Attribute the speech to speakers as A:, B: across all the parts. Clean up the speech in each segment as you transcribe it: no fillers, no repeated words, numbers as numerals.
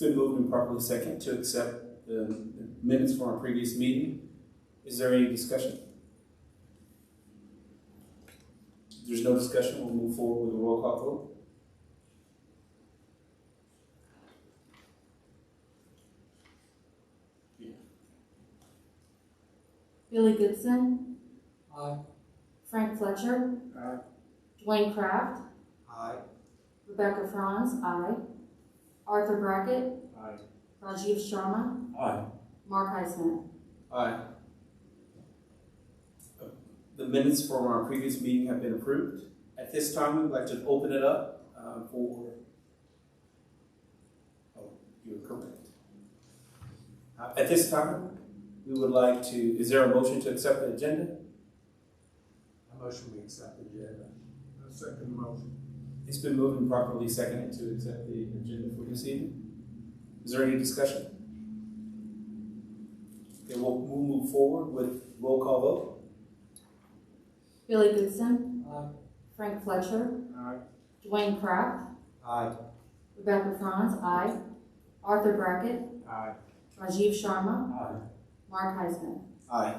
A: been moved and properly second to accept the minutes from our previous meeting. Is there any discussion? If there's no discussion, we'll move forward with a roll call vote.
B: Billie Goodson.
C: Aye.
B: Frank Fletcher.
C: Aye.
B: Dwayne Kraft.
C: Aye.
B: Franz. Aye. Arthur Brackett.
C: Aye.
B: Rajiv Sharma.
A: Aye.
B: Marc Highsmith.
A: Aye. The minutes from our previous meeting have been approved. At this time, we'd like to open it up for. Oh, you're correct. At this time, we would like to. Is there a motion to accept the agenda?
C: A motion we accept the agenda. A second motion.
A: It's been moved and properly seconded to accept the agenda for this evening. Is there any discussion? Okay, we'll move forward with roll call vote.
B: Billie Goodson.
C: Aye.
B: Frank Fletcher.
C: Aye.
B: Dwayne Kraft.
C: Aye.
B: Franz. Aye. Arthur Brackett.
C: Aye.
B: Rajiv Sharma.
C: Aye.
B: Marc Highsmith.
A: Aye.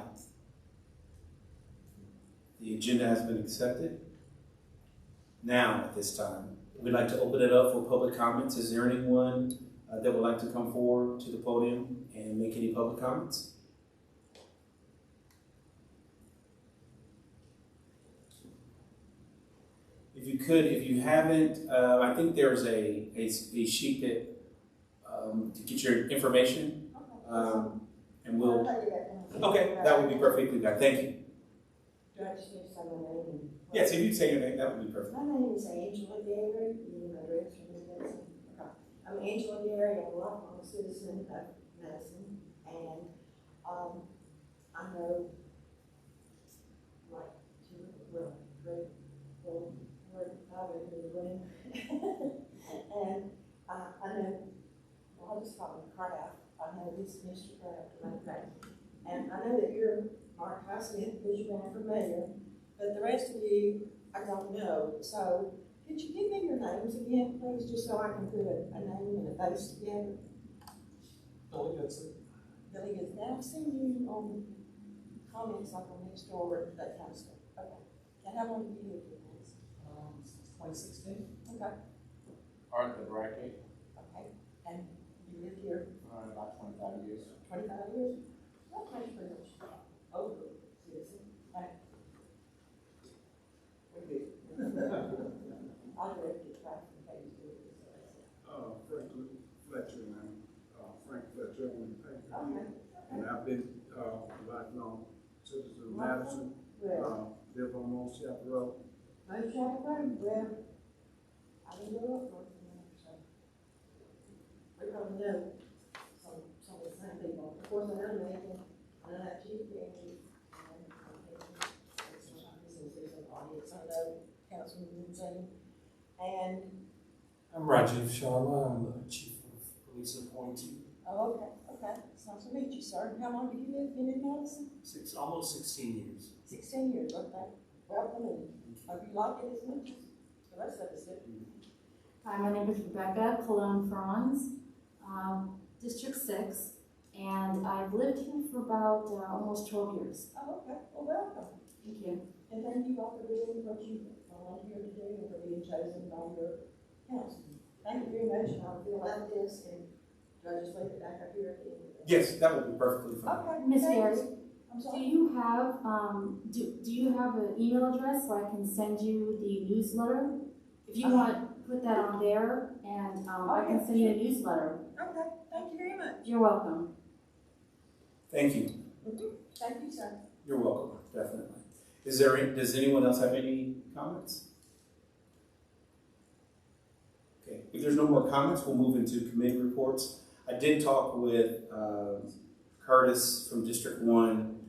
A: The agenda has been accepted. Now, at this time, we'd like to open it up for public comments. Is there anyone that would like to come forward to the podium and make any public comments? If you could, if you haven't, I think there's a sheet that to get your information, and we'll. Okay, that would be perfectly good. Thank you.
D: Do I just need to say my name?
A: Yes, if you'd say your name, that would be perfect.
D: My name is Angela Gary. You need my address from the Madison. Okay. I'm Angela Gary. I'm a lifelong citizen of Madison, and I know like and I know. Well, I'll just call him Kraft. I know this Mr. Kraft, okay. And I know that you're Marc Highsmith because you've been for mayor, but the rest of you, I don't know. So could you give me your names again, please, just so I can put a name and a face together?
C: Billie Goodson.
D: Billie Goodson. Now, I've seen you on comments like on next door, that kind of stuff. Okay. And how long have you lived here, please?
C: Since 2016.
D: Okay.
E: Arthur Brackett,
D: Okay. And you live here
E: about 25 years.
D: 25 years? That makes pretty much over citizen. Right. We're good. I'll direct you to trafficking page to it.
F: Frank Fletcher, and I'm Frank Fletcher on the paper.
D: Okay.
F: And I've been lifelong citizen of Madison.
D: Well,
F: Live on Old Chapter Road.
D: most traffic road, well, I didn't go up north from there, so. We probably know some of the same people. Of course, I know Megan, I know that Chief Gandy, and I know Councilman Goodson, and,
C: I'm Rajiv Sharma. I'm the Chief of Police Appointee.
D: oh, okay. It's nice to meet you, sir. How long have you been in Madison?
C: Almost 16 years.
D: 16 years, okay. Welcome, and hope you like it as much as the rest of us do.
B: Hi, my name is Franz, District 6, and I've lived here for about almost 12 years.
D: Oh, okay. Well, welcome.
B: Thank you.
D: And thank you all for doing what you are here to do and for being chosen by your council. Thank you very much, and I'll fill out this, and do I just leave it back up here at the end of it?
A: Yes, that would be perfectly fine.
D: Okay.
B: Miss
D: thank
B: Gary,
D: you. I'm
B: do
D: sorry.
B: you have do you have an email address so I can send you the newsletter? If you want, put that on there, and I can send you a newsletter.
D: Okay, thank you very much.
B: You're welcome.
A: Thank you.
D: Thank you, sir.
A: You're welcome. Definitely. Does anyone else have any comments? Okay. If there's no more comments, we'll move into committee reports. I did talk with Curtis from District 1.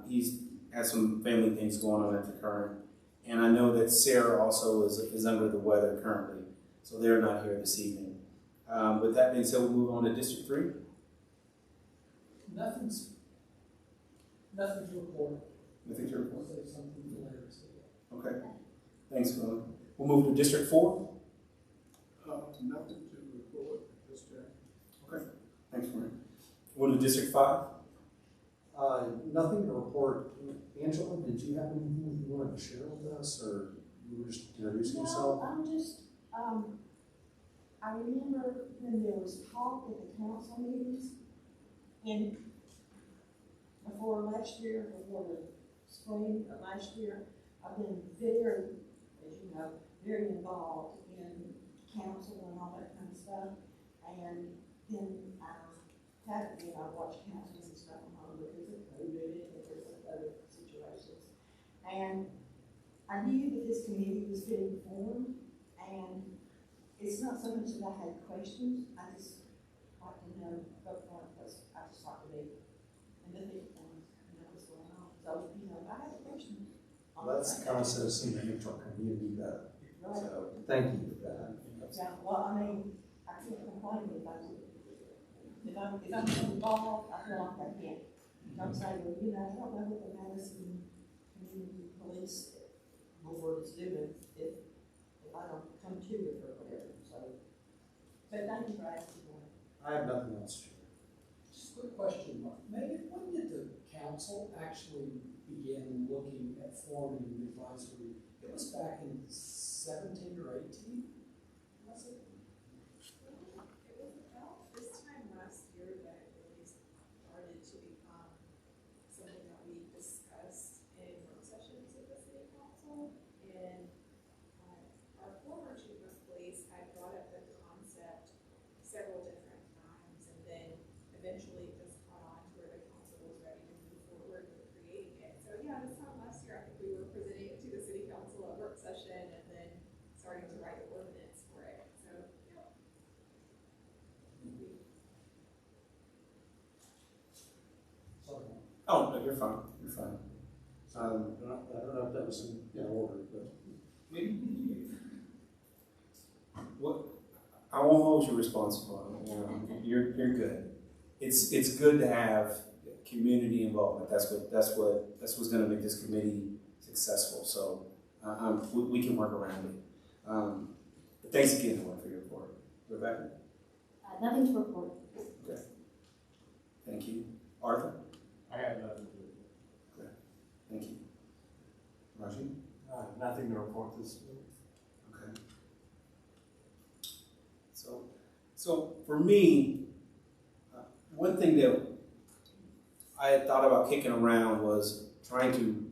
A: He's has some family things going on at the current. And I know that Sara also is under the weather currently, so they're not here this evening. With that being said, we'll move on to District 3.
C: Nothing to report.
A: Nothing to report.
C: I'll say something later.
A: Okay. Thanks, Will. We'll move to District 4.
F: Nothing to report at this time.
A: We'll do District 5.
G: Nothing to report. Angela, did you have anything you wanted to share with us, or you were just introducing yourself?
D: No, I'm just, I remember when there was talk at the council meetings in, before last year, before the spring of last year, I've been very, as you know, very involved in council and all that kind of stuff. And then I haven't been, I watched council and stuff on home because of COVID and because of other situations. And I knew that this committee was being formed, and it's not so much that I had questions, I just like to know up front, because I just like to be in the thick of things and know what's going on. So, you know, if I have a question.
G: Well, that's the concept of seeing the neutral community better.
D: Right.
G: So thank you for that.
D: Yeah, well, I mean, I can't complain if I'm involved, I feel like I can. I'm saying, well, you know, I don't know what the Madison Community Police Board is doing if I don't come to it or whatever, so. But thank you for asking that.
G: I have nothing else to share.
C: Just a quick question, Mark. Megan, when did the council actually begin looking at forming the advisory? It was back in 17 or 18, was it?
H: It was about this time last year that it really started to become something that we discussed in work sessions with the city council. And our former chief of police had brought up the concept several different times, and then eventually it just caught on to where the council was ready to move forward with creating it. So yeah, this time last year, I think we were presenting it to the city council at work session, and then starting to write the ordinance for it. So yeah.
A: Oh, no, you're fine. You're fine.
G: I don't know if that was in order, but
A: What? I won't hold you responsible. You know, you're good. It's good to have community involvement. That's what's going to make this committee successful. So we can work around it. But thanks again, Dwayne, for your report. Rebecca.
B: Nothing to report.
A: Okay. Thank you, Arthur.
E: I have nothing to do.
A: Thank you, Rajiv.
C: Nothing to report this week.
A: Okay. So for me, one thing that I had thought about kicking around was trying to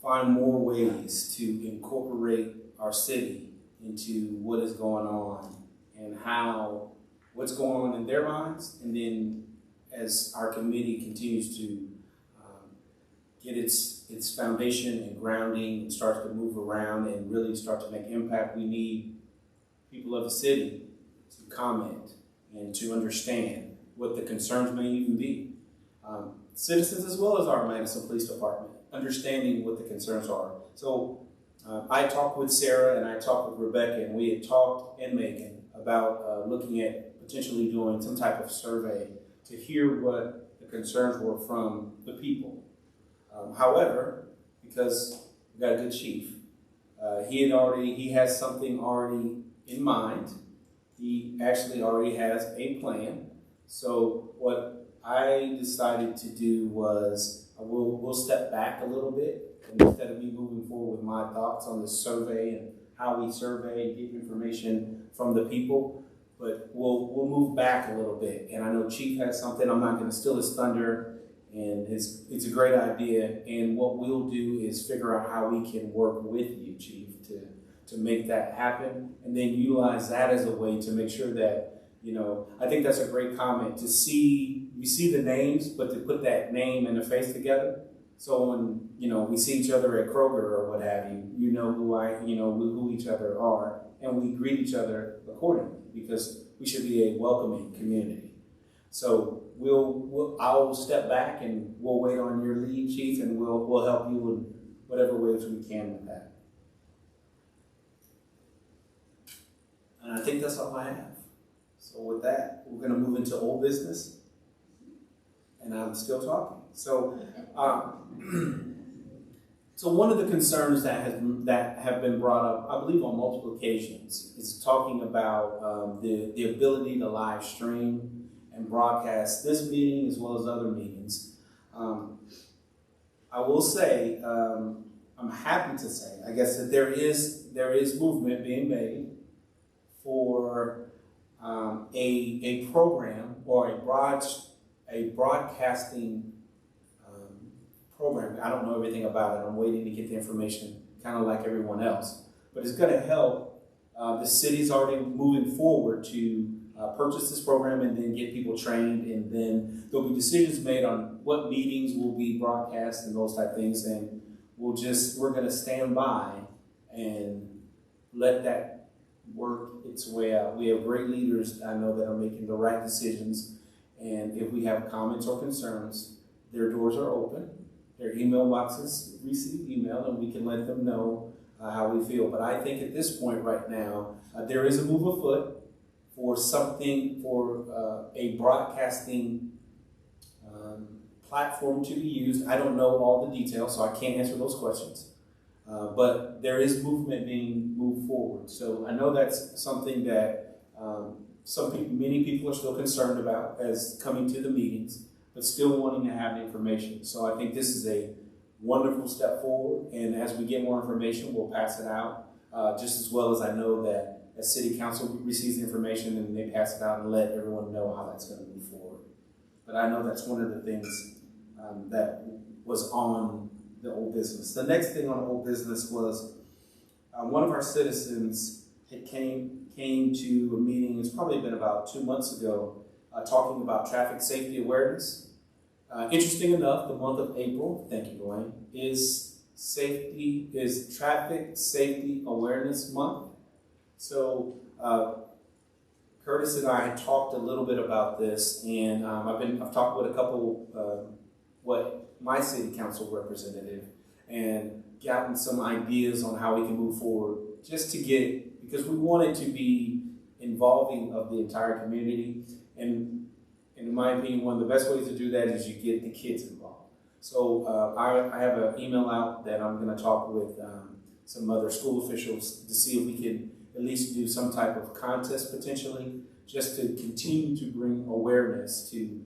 A: find more ways to incorporate our city into what is going on and what's going on in their minds, and then as our committee continues to get its foundation and grounding and starts to move around and really start to make impact, we need people of the city to comment and to understand what the concerns may even be. Citizens as well as our Madison Police Department, understanding what the concerns are. So I talked with Sara and I talked with Rebecca, and we had talked and Megan about looking at potentially doing some type of survey to hear what the concerns were from the people. However, because we got a good chief, he has something already in mind. He actually already has a plan. So what I decided to do was we'll step back a little bit, and instead of me moving forward with my thoughts on the survey and how we survey and get information from the people, but we'll move back a little bit. And I know Chief has something. I'm not going to steal his thunder. And it's a great idea, and what we'll do is figure out how we can work with you, Chief, to make that happen, and then utilize that as a way to make sure that, I think that's a great comment, we see the names, but to put that name and the face together, so when, we see each other at Kroger or what have you, who each other are, and we greet each other accordingly, because we should be a welcoming community. So I'll step back and we'll wait on your lead, Chief, and we'll help you in whatever ways we can with that. And I think that's all I have. So with that, we're going to move into old business, and I'm still talking. So, so one of the concerns that have been brought up, I believe on multiple occasions, is talking about the ability to live stream and broadcast this meeting as well as other meetings. I will say, I'm happy to say, I guess, that there is movement being made for a program or a broadcasting program. I don't know everything about it. I'm waiting to get the information, kind of like everyone else. But it's going to help. The city's already moving forward to purchase this program and then get people trained, and then there'll be decisions made on what meetings will be broadcast and those type of things. And we're going to stand by and let that work its way out. We have great leaders, I know, that are making the right decisions. And if we have comments or concerns, their doors are open. Their email boxes receive email, and we can let them know how we feel. But I think at this point right now, there is a move afoot for something, for a broadcasting platform to be used. I don't know all the details, so I can't answer those questions. But there is movement being moved forward. So I know that's something that many people are still concerned about as coming to the meetings, but still wanting to have the information. So I think this is a wonderful step forward, and as we get more information, we'll pass it out, just as well as I know that as City Council receives the information and they pass it out and let everyone know how that's going to move forward. But I know that's one of the things that was on the old business. The next thing on old business was one of our citizens had came to a meeting, it's probably been about 2 months ago, talking about traffic safety awareness. Interesting enough, the month of April, thank you, Dwayne, is Traffic Safety Awareness Month. So Curtis and I had talked a little bit about this, and I've talked with a couple, my city council representative, and gotten some ideas on how we can move forward, just to because we want it to be involving of the entire community. And in my opinion, one of the best ways to do that is you get the kids involved. So I have an email out that I'm going to talk with some other school officials to see if we can at least do some type of contest potentially, just to continue to bring awareness to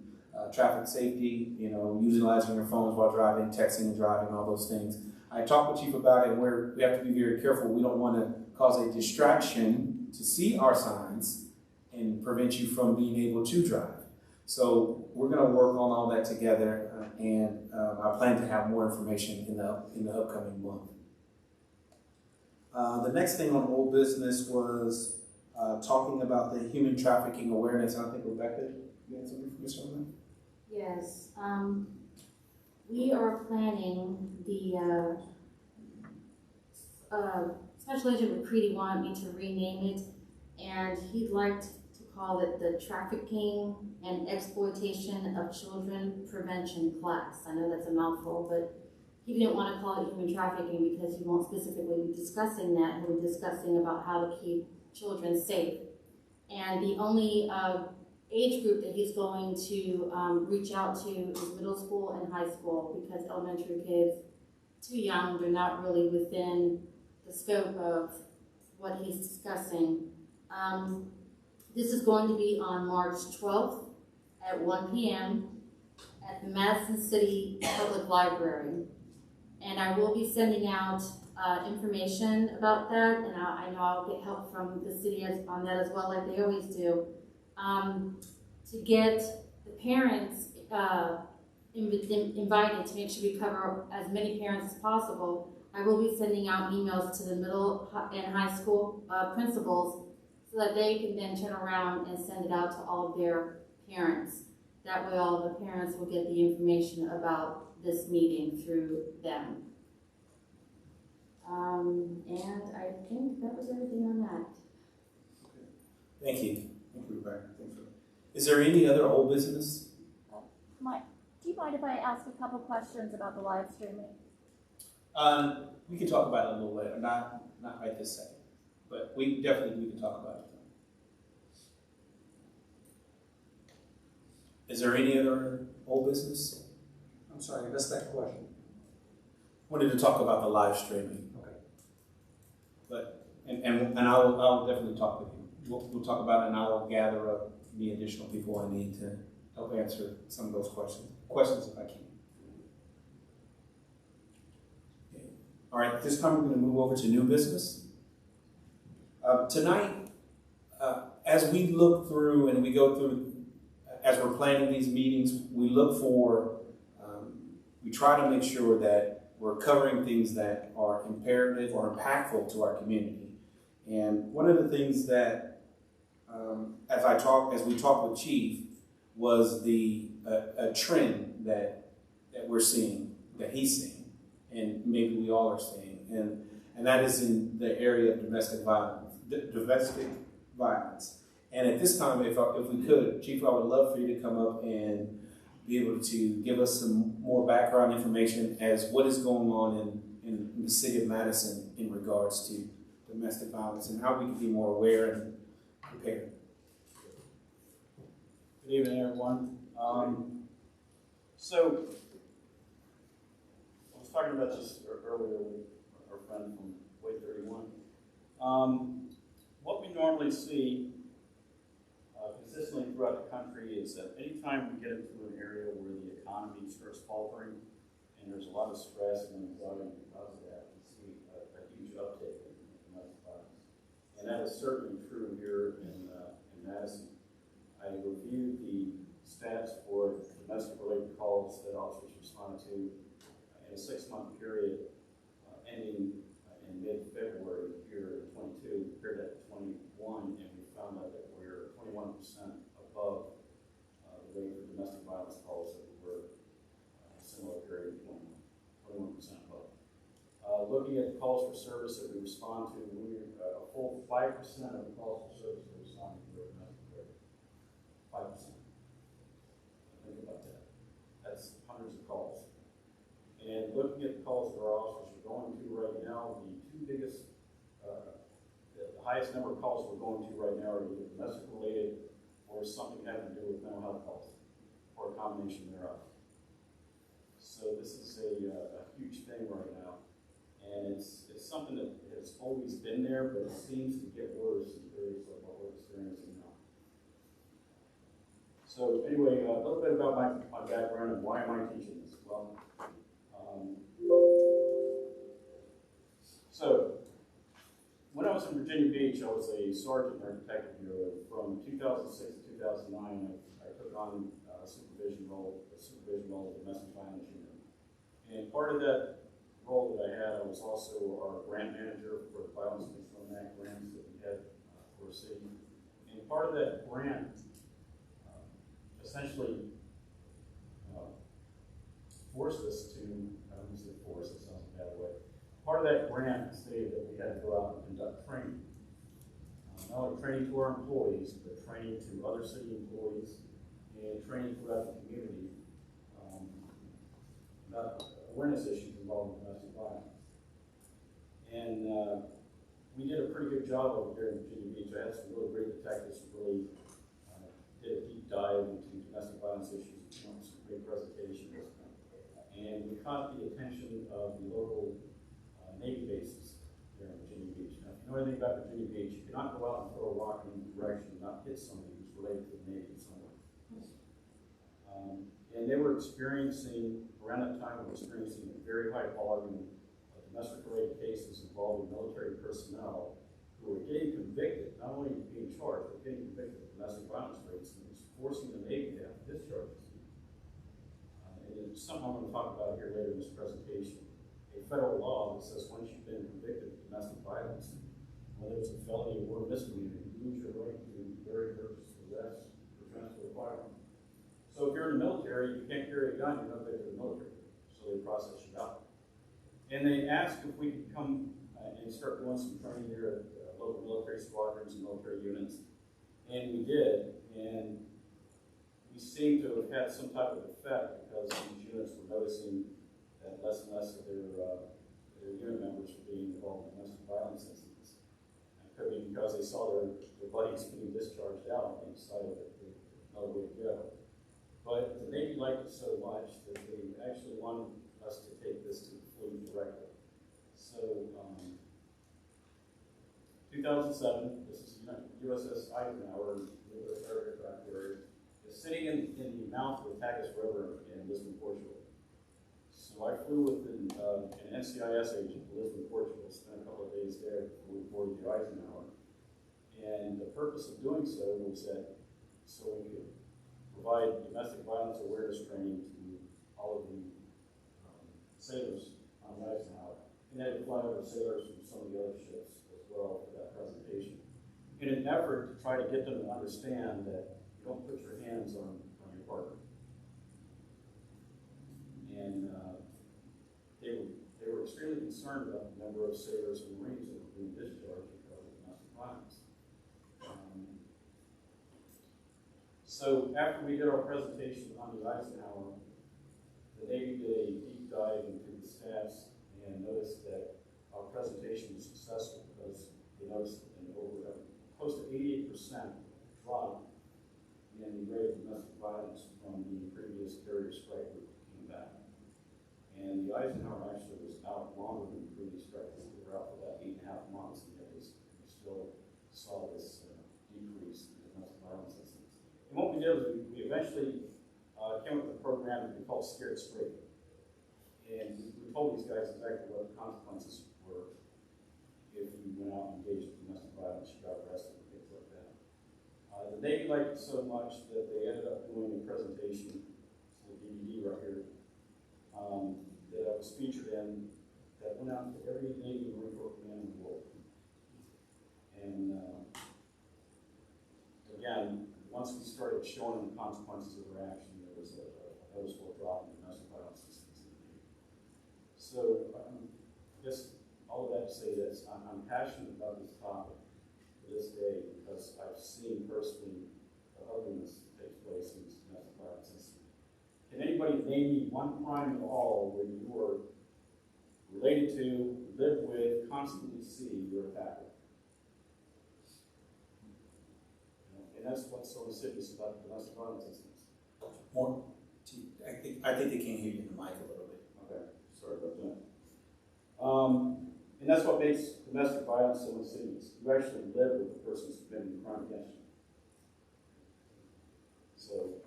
A: traffic safety, utilizing your phones while driving, texting and driving, all those things. I talked with Chief about it, and we have to be very careful. We don't want to cause a distraction to see our signs and prevent you from being able to drive. So we're going to work on all that together, and I plan to have more information in the upcoming month. The next thing on old business was talking about the human trafficking awareness. I think Rebecca, you had some information on that?
B: Yes, we are planning the Special Agent McCready wanted me to rename it, and he'd like to call it the Trafficking and Exploitation of Children Prevention Class. I know that's a mouthful, but he didn't want to call it human trafficking because he won't specifically be discussing that. He'll be discussing about how to keep children safe. And the only age group that he's going to reach out to is middle school and high school, because elementary kids, too young, they're not really within the scope of what he's discussing. This is going to be on March 12th at 1 p.m. at the Madison City Public Library. And I will be sending out information about that, and I know I'll get help from the city on that as well, like they always do, to get the parents invited to make sure we cover as many parents as possible. I will be sending out emails to the middle and high school principals so that they can then turn around and send it out to all of their parents. That way all the parents will get the information about this meeting through them. And I think that was everything on that.
A: Okay. Thank you. Thank you, Rebecca. Is there any other old business?
I: Mike, do you mind if I ask a couple questions about the live streaming?
A: We can talk about it a little later, not right this second, but we can talk about it. Is there any other old business?
G: I'm sorry, I missed that question.
A: Wanted to talk about the live streaming.
G: Okay.
A: But and I'll definitely talk with you. We'll talk about it, and I will gather up any additional people I need to help answer some of those questions if I can. Okay. All right, this time we're going to move over to new business. Tonight, as we look through and we go through, as we're planning these meetings, we look for, we try to make sure that we're covering things that are imperative or impactful to our community. And one of the things that, as we talked with Chief, was a trend that we're seeing, that he's seeing, and maybe we all are seeing, and that is in the area of domestic violence. And at this time, if we could, Chief, I would love for you to come up and be able to give us some more background information as what is going on in the City of Madison in regards to domestic violence and how we can be more aware and prepared.
E: Good evening, everyone. So, I was talking about this earlier with our friend from Way 31. What we normally see consistently throughout the country is that anytime we get into an area where the economy starts faltering and there's a lot of stress and anxiety because of that, we see a huge uptick in domestic violence. And that is certainly true here in Madison. I reviewed the stats for domestic-related calls that officers responded to in a 6-month period ending in mid-February here in 22 compared to 21, and we found out that we're 21% above the rate for domestic violence calls that we were a similar period of 21% above. Looking at the calls for service that we respond to, we a full 5% of the calls for service that we respond to were domestic rate. 5%. Think about that. That's hundreds of calls. And looking at the calls that our officers are going to right now, the two biggest, the highest number of calls we're going to right now are either domestic related or something having to do with mental health calls, or a combination thereof. So this is a huge thing right now, and it's something that has always been there, but it seems to get worse in periods like what we're experiencing now. So anyway, a little bit about my background and why am I teaching this? Well, so when I was in Virginia Beach, I was a sergeant in our detective bureau. From 2006 to 2009, I took on a supervision role of domestic violence unit. And part of that role that I had, I was also our grant manager for the Violence Against Women Act grants that we had for a city. And part of that grant essentially forced us to, I don't want to say force, it sounds a bad way. Part of that grant stated that we had to go out and conduct training. Not only training to our employees, but training to other city employees and training throughout the community about awareness issues involving domestic violence. And we did a pretty good job over here in Virginia Beach. I had some really great detectives who really did a deep dive into domestic violence issues, some great presentations. And we caught the attention of the local Navy bases here in Virginia Beach. Now, if you know anything about Virginia Beach, you cannot go out and throw a rock in any direction and not hit somebody who's related to the Navy somewhere. And they were experiencing, around that time, we were experiencing a very high volume of domestic-related cases involving military personnel who were getting convicted, not only being charged, but getting convicted of domestic violence rates, and it was forcing the Navy to have discharges. And it's something I'm going to talk about here later in this presentation. A federal law that says once you've been convicted of domestic violence, whether it's a felony or a misdemeanor, you lose your right to carry, purchase, possess, or transfer a firearm. So if you're in the military, you can't carry a gun, you're not fit for the military. So they process you out. And they asked if we could come and start doing some training here at local military squadrons and military units. And we did. And we seem to have had some type of effect because these units were noticing that less and less of their unit members were being involved in domestic violence incidents. It could be because they saw their buddies being discharged out and they decided that there was another way to go. But the Navy liked it so much that they actually wanted us to take this to the fleet directly. So, 2007, this is the USS Eisenhower, U.S. aircraft carrier, is sitting in the mouth of the Tagus River in Lisbon, Portugal. So I flew with an NCIS agent to Lisbon, Portugal, spent a couple of days there before we boarded the Eisenhower. And the purpose of doing so was that so we could provide domestic violence awareness training to all of the sailors on the Eisenhower. And then fly over sailors from some of the other ships as well for that presentation. In an effort to try to get them to understand that you don't put your hands on your partner. And they were extremely concerned about the number of sailors and Marines that were being discharged because of domestic violence. So after we did our presentation on the Eisenhower, the Navy did a deep dive into the stats and noticed that our presentation was successful because they noticed an over close to 88% drop in the rate of domestic violence from the previous carrier strike group that came back. And the Eisenhower actually was out longer than the previous strike group. They were out for about 8.5 months, and yet we still saw this decrease in domestic violence incidents. And what we did was we eventually came up with a program that we called Scared Straight. And we told these guys exactly what the consequences were if you went out and engaged in domestic violence, you got arrested, and things like that. The Navy liked it so much that they ended up doing a presentation, it's a DVD right here, that I was featured in that went out to every Navy Marine Corps command in the world. And again, once we started showing them the consequences of their action, there was a noticeable drop in domestic violence systems in the Navy. So just all of that to say this, I'm passionate about this topic to this day because I've seen personally the ugliness that takes place in these domestic violence incidents. Can anybody name me one crime at all where you were related to, live with, constantly see your attacker? And that's what's so insidious about domestic violence incidents.
A: More, I think they can't hear you in the mic a little bit.
E: Okay, sorry about that. And that's what makes domestic violence so insidious. You actually live with the person who's committing the crime against you. So,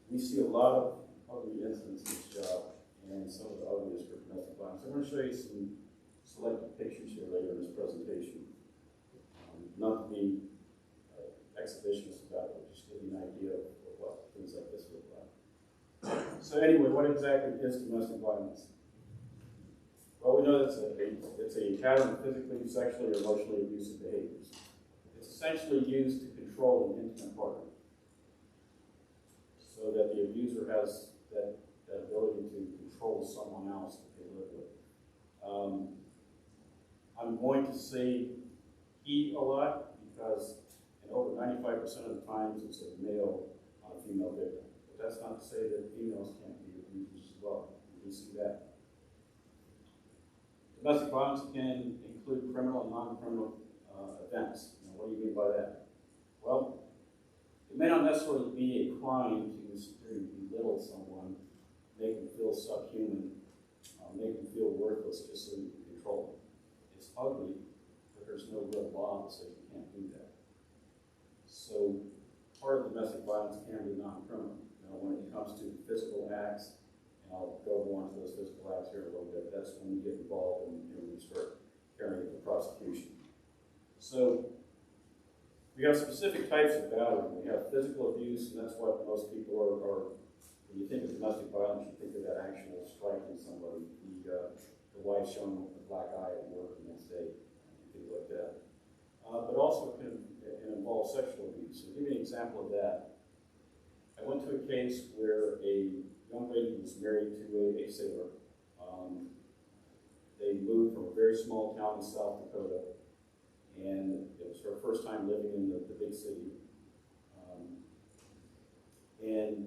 E: we see a lot of ugly incidents in this job, and some of the ugliest for domestic violence. I'm going to show you some selected pictures here later in this presentation. Not to be exhibitionist about it, but just give you an idea of what things like this look like. So anyway, what exactly is domestic violence? Well, we know that it's a pattern of physically, sexually, or emotionally abusive behaviors. It's essentially used to control an intimate partner, so that the abuser has that ability to control someone else that they live with. I'm going to say he a lot because in over 95% of the times it's a male on a female victim. But that's not to say that females can't be abusers as well. We see that. Domestic violence can include criminal and non-criminal events. Now, what do you mean by that? Well, it may not necessarily be a crime to belittle someone, make them feel subhuman, make them feel worthless just so you can control them. It's ugly, but there's no real law that says you can't do that. So part of domestic violence can be non-criminal. When it comes to physical acts, and I'll go on to those physical acts here in a little bit, that's when you get involved and when you start carrying it to prosecution. So we have specific types of battery. We have physical abuse, and that's what most people are when you think of domestic violence, you think of that actual striking somebody, the wife showing a black eye at work the next day, things like that. But also it can involve sexual abuse. So to give you an example of that, I went to a case where a young lady was married to a sailor. They moved from a very small town in South Dakota, and it was her first time living in the big city. And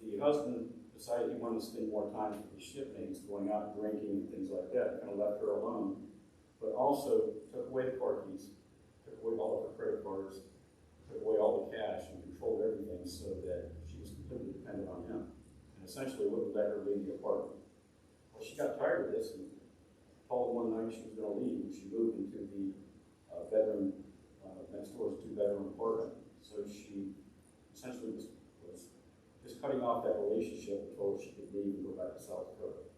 E: the husband decided he wanted to spend more time with his shipmates, going out drinking and things like that, kind of left her alone, but also took away the car keys, took away all of her credit cards, took away all the cash, and controlled everything so that she was completely dependent on him, and essentially wouldn't let her leave the apartment. Well, she got tired of this and told him one night she was going to leave, and she moved into the bedroom, next door is a 2-bedroom apartment. So she essentially was just cutting off that relationship and told her she could leave and go back to South Dakota.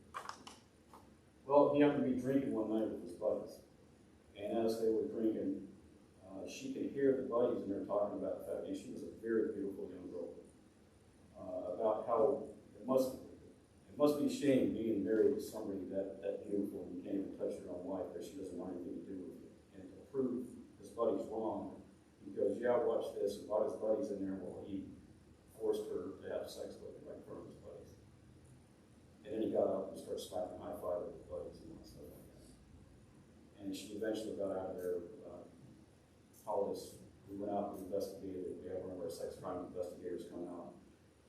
E: Well, he happened to be drinking one night with his buddies. And as they were drinking, she could hear the buddies in there talking about the fact that she was a very beautiful young girl. About how it must be a shame being married to somebody that beautiful and you can't even touch your own wife because she doesn't want anything to do with you. And to prove his buddies wrong, he goes, yeah, watch this, and brought his buddies in there while he forced her to have sex with him right in front of his buddies. And then he got up and started slapping high five with his buddies and stuff like that. And she eventually got out of there, told us, we went out and investigated. We had one of our sex crime investigators come out.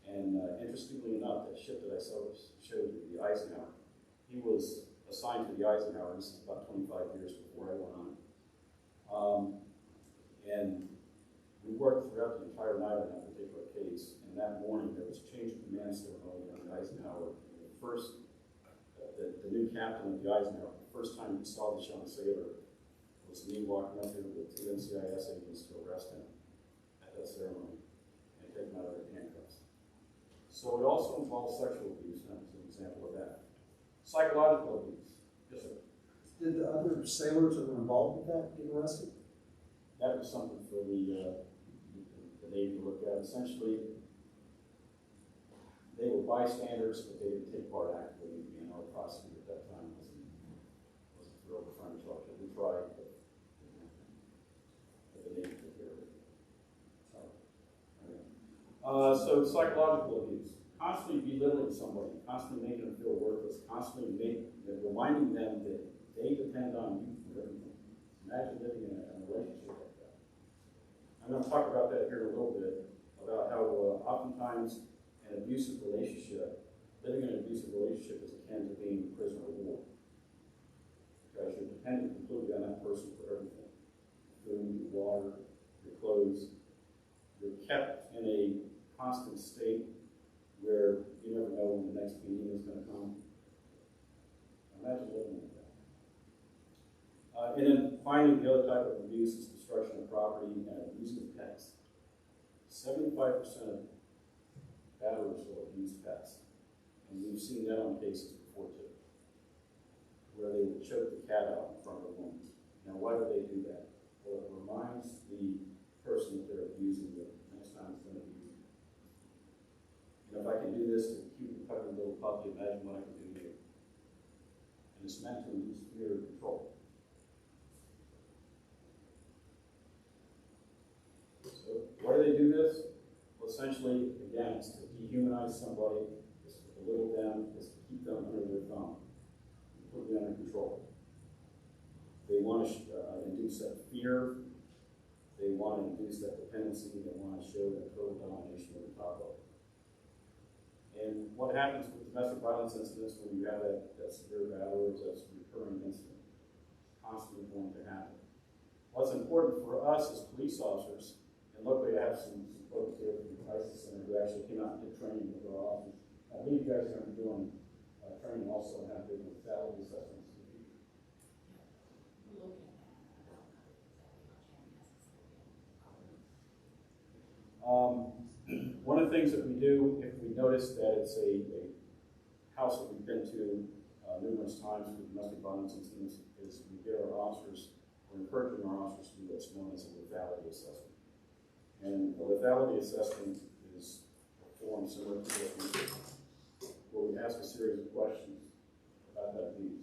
E: And interestingly enough, that ship that I showed you, the Eisenhower, he was assigned to the Eisenhower, and this is about 25 years before I went on. And we worked throughout the entire night on that particular case, and that morning there was a change of command ceremony on the Eisenhower. And the new captain of the Eisenhower, the first time he saw this young sailor was me walking up here with 2 NCIS agents to arrest him at that ceremony and take him out of their handcuffs. So it also involves sexual abuse, and that's an example of that. Psychological abuse. Yes, sir.
G: Did the other sailors that were involved with that get arrested?
E: That was something for the Navy to look at. Essentially, they were bystanders, but they didn't take part actively. You know, our prosecutor at that time wasn't thrilled with trying to talk to them. We tried, but the Navy took care of it. So psychological abuse. Constantly belittling somebody, constantly making them feel worthless, constantly reminding them that they depend on you for everything. Imagine living in a relationship like that. I'm going to talk about that here in a little bit, about how oftentimes an abusive relationship, living in an abusive relationship is akin to being a prisoner of war. Because you're dependent completely on that person for everything. Food, water, your clothes. You're kept in a constant state where you never know when the next meeting is going to come. Imagine living like that. And then finally, the other type of abuse is destruction of property and abuse of pets. 75% of batterers will abuse pets. And we've seen that on cases before too, where they would choke the cat out in front of a woman. Now, why do they do that? Well, it reminds the person that they're abusing that next time it's going to be easy. You know, if I can do this to a cute and cuddly little puppy, imagine what I can do here. And it's meant to induce fear and control. So, why do they do this? Well, essentially, again, it's to dehumanize somebody, it's to belittle them, it's to keep them under their thumb, completely under control. They want to induce that fear. They want to induce that dependency. They want to show that total domination over top of it. And what happens with domestic violence incidents when you have that severe battle or that recurring incident? It's constantly going to happen. What's important for us as police officers, and luckily I have some folks here from the Crisis Center who actually came out and did training with our office. I believe you guys are going to be doing training also on how to do lethality assessments in the future. One of the things that we do, if we notice that it's a house that we've been to numerous times for domestic violence incidents, is we get our officers, we're encouraging our officers to do what's known as a lethality assessment. And a lethality assessment is a form similar to this, where we ask a series of questions about that abuse.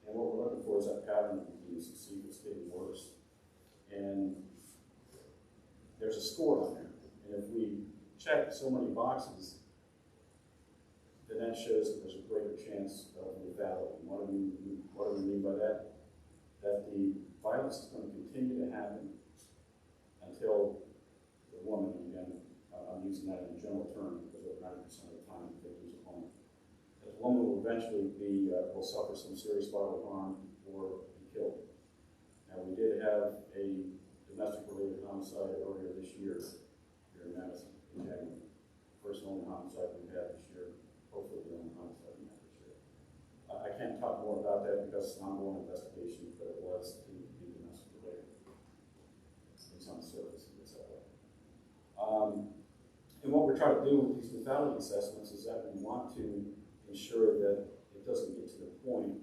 E: And what we're looking for is that pattern of abuse to see if it's getting worse. And there's a score on there. And if we check so many boxes, then that shows that there's a greater chance of lethality. What do we mean by that? That the violence is going to continue to happen until the woman, again, I'm using that in a general term because over 90% of the time the victims are home. That the woman will eventually will suffer some serious bodily harm or be killed. Now, we did have a domestic-related homicide earlier this year here in Madison, in January. First and only homicide we've had this year. Hopefully the only homicide we have this year. I can't talk more about that because it's an ongoing investigation, but it was to be domestic-related. And what we're trying to do with these lethality assessments is that we want to ensure that it doesn't get to the point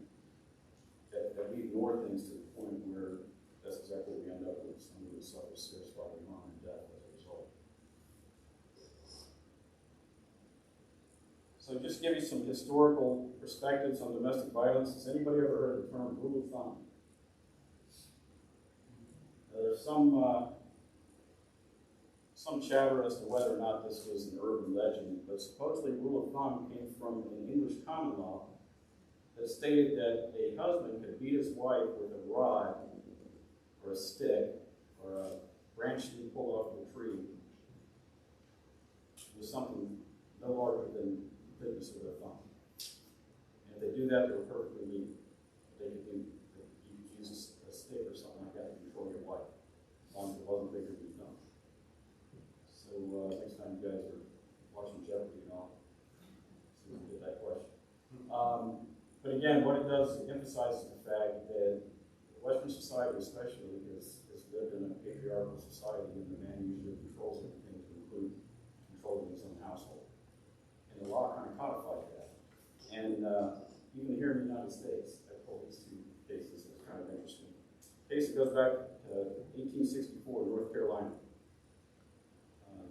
E: that we ignore things to the point where that's exactly what we end up with. Somebody who suffers serious bodily harm and death as a result. So just to give you some historical perspectives on domestic violence. Has anybody ever heard of the term rule of thumb? There's some chatter as to whether or not this was an urban legend, but supposedly rule of thumb came from an English common law that stated that a husband could beat his wife with a rod or a stick or a branch that he pulled off of a tree with something no larger than the thickness of their thumb. And if they do that, they were perfectly legal. They could use a stick or something like that to control your wife, as long as it wasn't bigger than your thumb. So next time you guys are watching Jeopardy and all, see if we get that question. But again, what it does is it emphasizes the fact that Western society especially is lived in a patriarchal society, and the man usually controls everything to include controlling his own household. And the law kind of codified that. And even here in the United States, I told these two cases, it's kind of interesting. The case that goes back to 1864, North Carolina.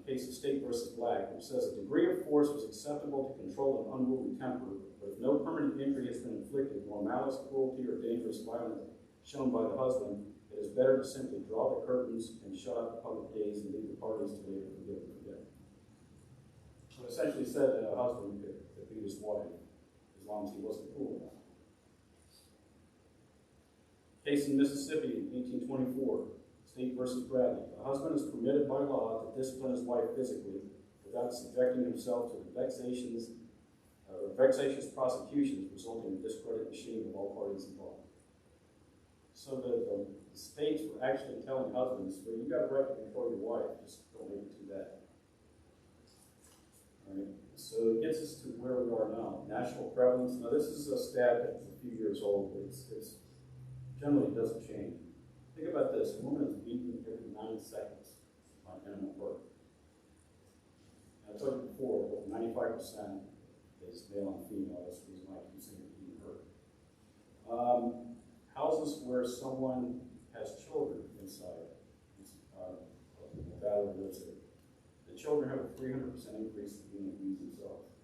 E: Case of State versus Black, which says a degree of force was acceptable to control an unruly temper, but if no permanent injury has been inflicted, nor malice, cruelty, or dangerous violence shown by the husband, it is better to simply draw the curtains and shut out the public gaze and leave the parties to later forgive and forget. So it essentially said that a husband could beat his wife as long as he wasn't cruel enough. Case in Mississippi in 1824. State versus Bradley. A husband is permitted by law to discipline his wife physically without subjecting himself to the vexatious prosecutions resulting in discredit and shame of all parties involved. So the states were actually telling husbands, well, you got a right to control your wife, just don't make it too bad. All right. So it gets us to where we are now. National prevalence. Now this is a stat that's a few years old, but it's generally doesn't change. Think about this, a woman is beaten every 9 seconds on animal work. And I told you before, but 95% is male and female. That's the reason why I keep saying beating her. Houses where someone has children inside, the battle lives there. The children have a 300% increase in being abused themselves.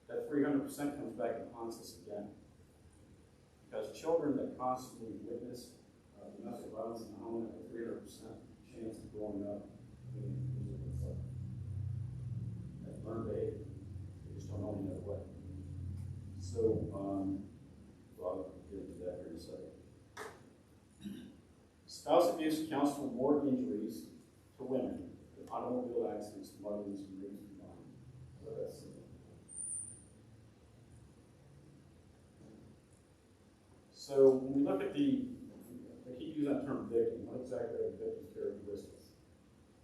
E: That 300% comes back and haunts us again. Because children that constantly witness domestic violence in the home have a 300% chance of growing up being abused themselves. That's learned behavior. They just don't know any other way. So, I'll get into that here in a second. Spouse abuse accounts for more injuries to women than automobile accidents, muggings, and rapes combined. So that's simple. So when we look at I keep using that term victim. What exactly are the victim's characteristics?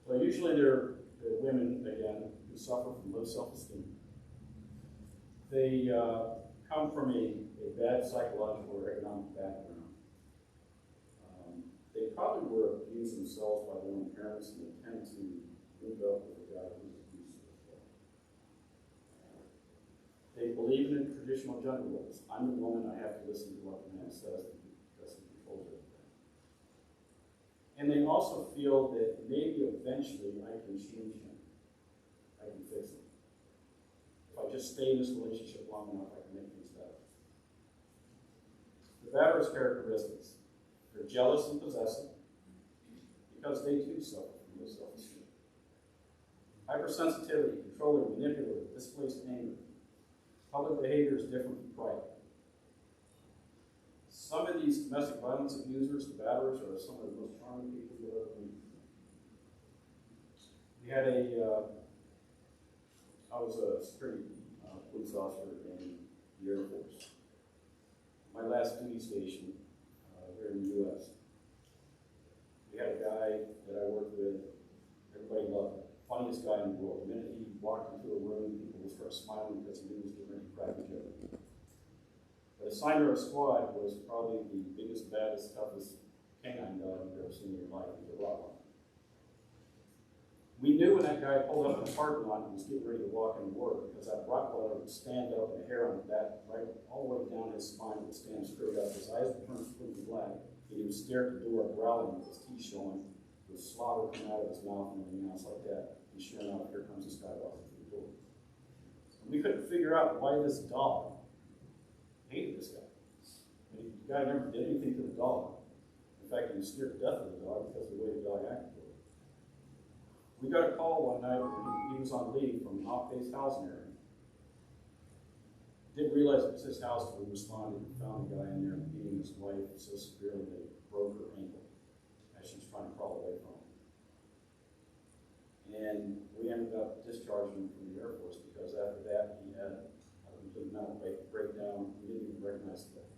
E: So usually they're women, again, who suffer from low self-esteem. They come from a bad psychological or economic background. They probably were abused themselves by their own parents, and they tend to move up with a guy who's abusive as well. They believe in traditional gender roles. I'm the woman, I have to listen to what the man says because he controls everything. And they also feel that maybe eventually I can change him. I can fix him. If I just stay in this relationship long enough, I can make things better. The batter's characteristics. They're jealous and possessive because they too suffer from low self-esteem. Hypersensitivity, controlling, manipulative, displaced anger. Public behavior is different from private. Some of these domestic violence abusers, the batterers, are some of the most charming people you'll ever meet. We had I was a security police officer in the Air Force. My last duty station here in the U.S. We had a guy that I worked with, everybody loved him. Funniest guy in the world. The minute he walked into a room, people would start smiling because he knew he was getting ready to crack a joke. But assigned to our squad was probably the biggest, baddest, toughest canine dog you've ever seen in your life. He was a Rottweiler. We knew when that guy pulled up in the parking lot and was getting ready to walk into work, because that Rottweiler would stand up and the hair on the back, right all the way down his spine would stand straight up. His eyes would turn completely black, and he would stare at the door, growling with his teeth showing, with slobber coming out of his mouth and everything else like that. And sure enough, here comes this guy walking through the door. And we couldn't figure out why this dog hated this guy. I mean, the guy never did anything to the dog. In fact, he was scared to death of the dog because of the way the dog acted. We got a call one night when he was on leave from an off-base housing area. Didn't realize it was his house till we responded and found the guy in there beating his wife so severely that it broke her ankle as she was trying to crawl away from him. And we ended up discharging him from the Air Force because after that he had a complete mental breakdown. We didn't even recognize the guy.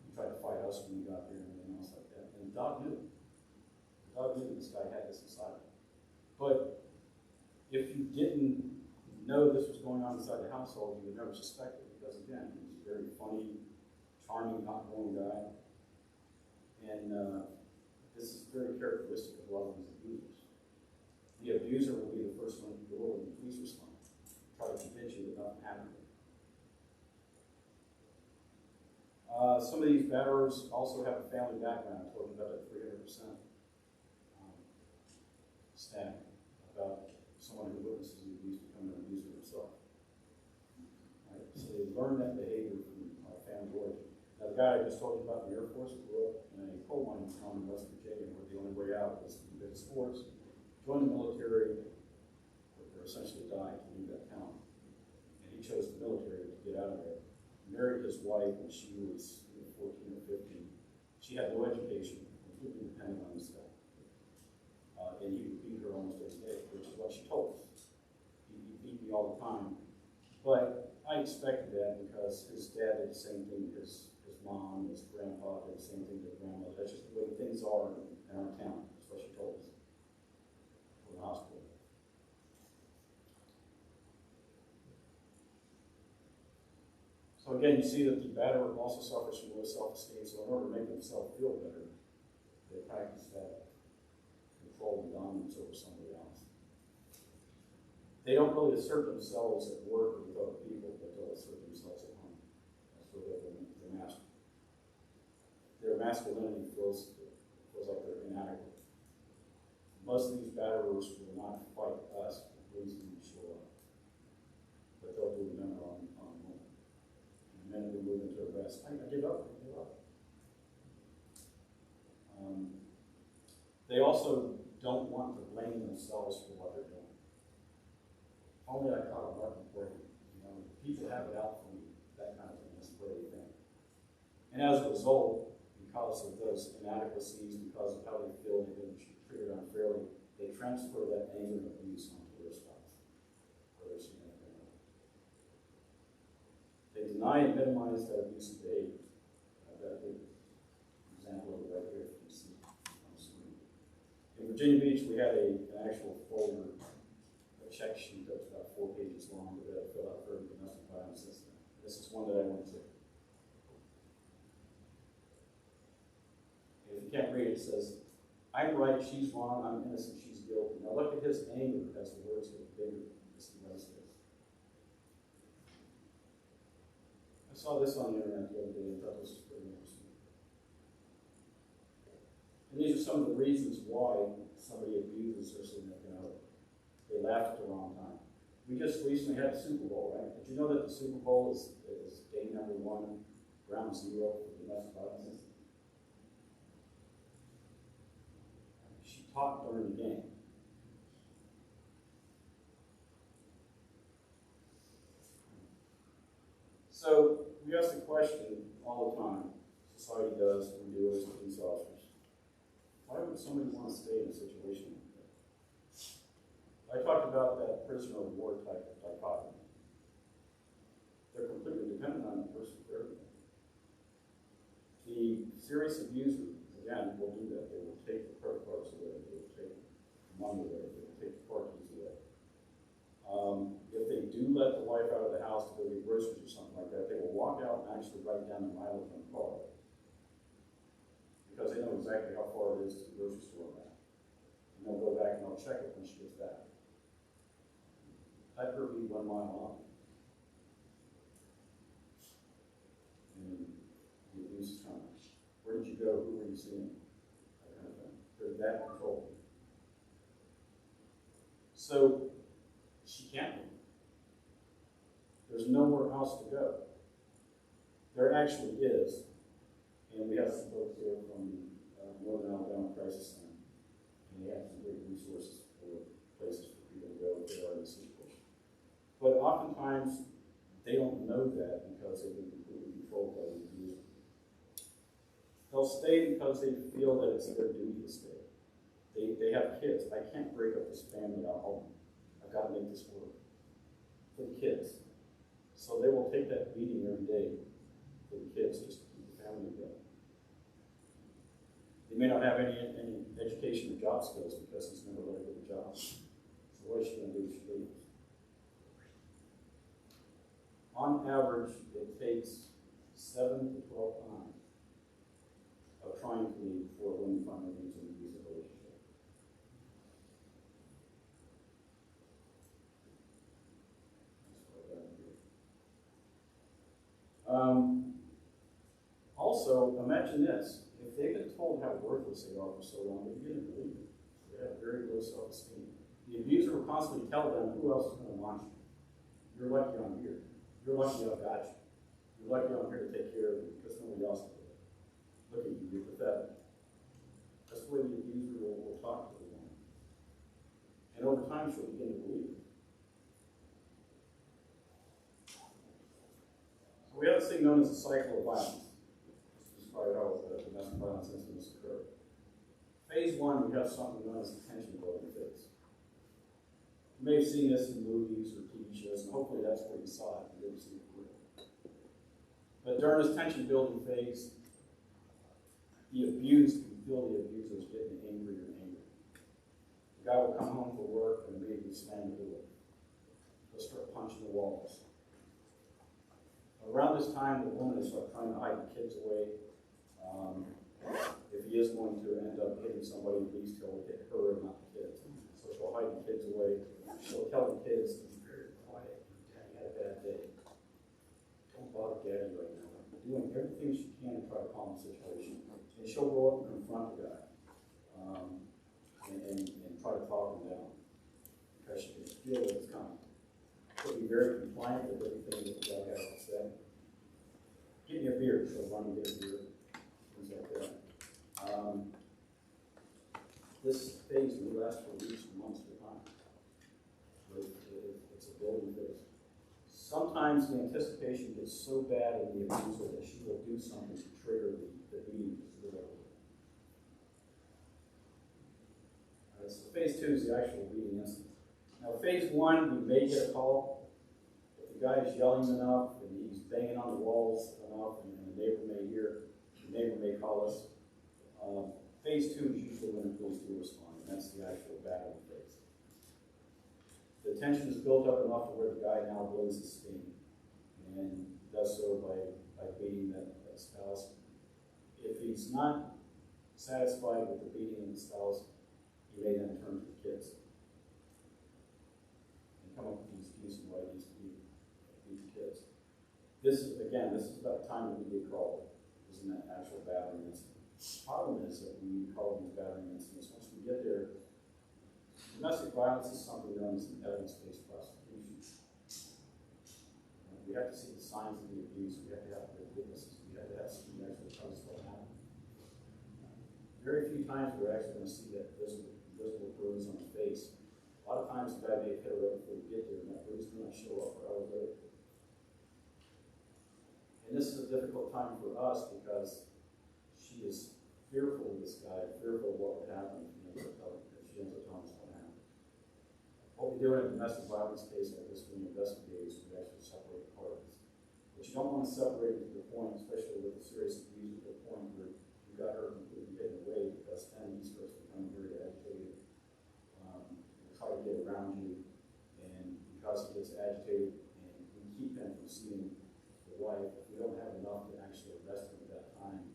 E: He tried to fight us when we got there and everything else like that. And the dog knew. The dog knew that this guy had this inside him. But if you didn't know this was going on inside the household, you would never suspect it because, again, he was a very funny, charming, outgoing guy. And this is very characteristic of a lot of these abusers. The abuser will be the first one to go over when the police respond, try to convince you that nothing happened. Some of these batterers also have a family background. I told you about that 300% stat about someone who witnesses the abuse becoming an abuser himself. Right? So they learn that behavior from family origin. Now, the guy I just told you about in the Air Force grew up in a coal mining town in West Virginia where the only way out was to do sports, join the military, or essentially die to leave that town. And he chose the military to get out of there. Married his wife when she was 14 or 15. She had no education, completely dependent on this guy. And he would beat her almost every day, which is what she told us. He beat me all the time. But I expected that because his dad did the same thing to his mom, his grandpa did the same thing to his grandmother. That's just the way things are in our town. That's what she told us. In the hospital. So again, you see that the batterer also suffers from low self-esteem, so in order to make themselves feel better, they practice that control and dominance over somebody else. They don't really assert themselves at work or with other people, but they'll assert themselves at home. That's where they're master. Their masculinity feels like they're inadequate. Most of these batterers will not fight us for reasons to show up, but they'll do the men on the moment. And the minute we move into arrest, I give up. They also don't want to blame themselves for what they're doing. Only I caught a button for you. People have it out for me, that kind of thing. That's the way they think. And as a result, because of those inadequacies, because of how they feel they've been treated unfairly, they transfer that anger and abuse onto their spouse or their significant other. They deny and minimize that abusive behavior. I've got a good example of it right here. You can see on the screen. In Virginia Beach, we had an actual folder, a check sheet that was about 4 pages long that we had to fill out for every domestic violence incident. This is one that I went to. If you can't read it, it says, I'm right, she's wrong, I'm innocent, she's guilty. Now look at his anger as the words get bigger as he writes this. I saw this on the internet the other day and thought this was pretty interesting. And these are some of the reasons why somebody abuses their significant other. They laughed at the wrong time. We just recently had the Super Bowl, right? Did you know that the Super Bowl is day number 1, ground zero for domestic violence? She talked during the game. So we ask the question all the time, society does, we do as police officers. Why would somebody want to stay in a situation like that? I talked about that prisoner of war type of dichotomy. They're completely dependent on the person for everything. The serious abuser, again, will do that. They will take the credit cards away. They will take the money away. They will take the car keys away. If they do let the wife out of the house to go get groceries or something like that, they will walk out and actually write down the mileage on the car. Because they know exactly how far it is to the grocery store now. And they'll go back and they'll check it when she gets back. let her be 1 mile off. And the abuse is coming. Where did you go? Who were you seeing? That kind of thing. They're that controlled. So she can't leave. There's nowhere else to go. There actually is, and we have some folks here from Northern Alabama Crisis Center, and they have some great resources for places for people to go if they are in this situation. But oftentimes, they don't know that because they've been completely controlled by the abuser. They'll stay because they feel that it's their duty to stay. They have kids. I can't break up this family at home. I've got to make this work for the kids. So they will take that beating every day for the kids just to keep the family together. They may not have any education or job skills because he's never let her get a job. So what is she going to do if she leaves? On average, it takes 7 to 12 times of trying to leave before a woman finally leaves an abusive relationship. That's what I got here. Also, imagine this. If they've been told how worthless they are for so long, they begin to believe it. They have very low self-esteem. The abuser will constantly tell them, who else is going to want you? You're lucky I'm here. You're lucky I've got you. You're lucky I'm here to take care of you because nobody else will. Look at you, you're pathetic. That's the way the abuser will talk to the woman. And over time, she'll begin to believe it. So we have this thing known as the cycle of violence. This is probably how the domestic violence incidents occur. Phase 1, we have something known as the tension building phase. You may have seen this in movies or TV shows, and hopefully that's where you saw it. You didn't see it real. But during this tension building phase, the abused can feel the abuser's getting angrier and angrier. The guy will come home from work and immediately slam the door. He'll start punching the walls. Around this time, the woman is trying to hide the kids away. If he is going to end up hitting somebody, at least he'll hit her and not the kids. So she'll hide the kids away. She'll tell the kids to be very quiet. Daddy had a bad day. Don't bother Daddy right now. Doing everything she can to try to calm the situation. And she'll go up and confront the guy and try to talk him down because she can feel that it's coming. She'll be very compliant with everything that the guy has to say. Get me a beer. She'll run and get a beer. Things like that. This phase will last for weeks and months at a time. It's a building phase. Sometimes the anticipation gets so bad in the abuser that she will do something to trigger the beating. So phase 2 is the actual beating incident. Now phase 1, we may get a call. If the guy is yelling enough and he's banging on the walls enough and the neighbor may hear, the neighbor may call us. Phase 2 is usually when the police do respond, and that's the actual battle phase. The tension is built up enough to where the guy now blows his steam and does so by beating that spouse. If he's not satisfied with the beating of the spouse, he may then turn to the kids and come up with an excuse of why he needs to beat the kids. This is about the time that we get called. This is an actual battering incident. The problem is that when we call these battering incidents, once we get there, domestic violence is something known as an evidence-based prosecution. We have to see the signs of the abuse. We have to have witnesses. We have to have somebody actually tell us what happened. Very few times we're actually going to see that visible bruise on the face. A lot of times the guy may hit her right before we get there, and that bruise may not show up for hours later. And this is a difficult time for us because she is fearful of this guy, fearful of what would happen if she ends up telling us what happened. What we do in a domestic violence case like this when you investigate is we actually separate the parties. But you don't want to separate it to the point, especially with a serious abuse, to the point where you got her completely hidden away because then he starts becoming very agitated, try to get around you, and because he gets agitated and we keep him from seeing the wife, if we don't have enough to actually arrest him at that time,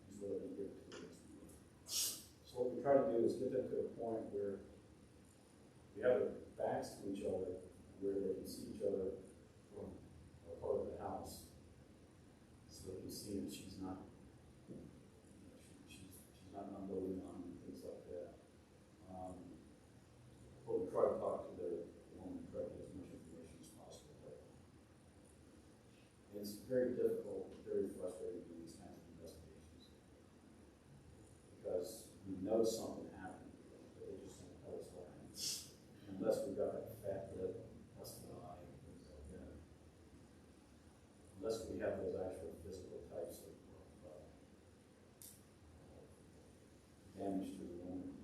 E: he's really going to give it to us. So what we try to do is get them to a point where we have their backs to each other, and we where they can see each other from a part of the house, so they can see that she's not, she's not unloading on them, things like that. But we try to talk to the woman and try to get as much information as possible. But it's very difficult, very frustrating in these kinds of investigations, because we know something happened, but they just don't tell us what happened. Unless we've got a fat lip, busted eye, things like that. Unless we have those actual physical types of damage to the woman.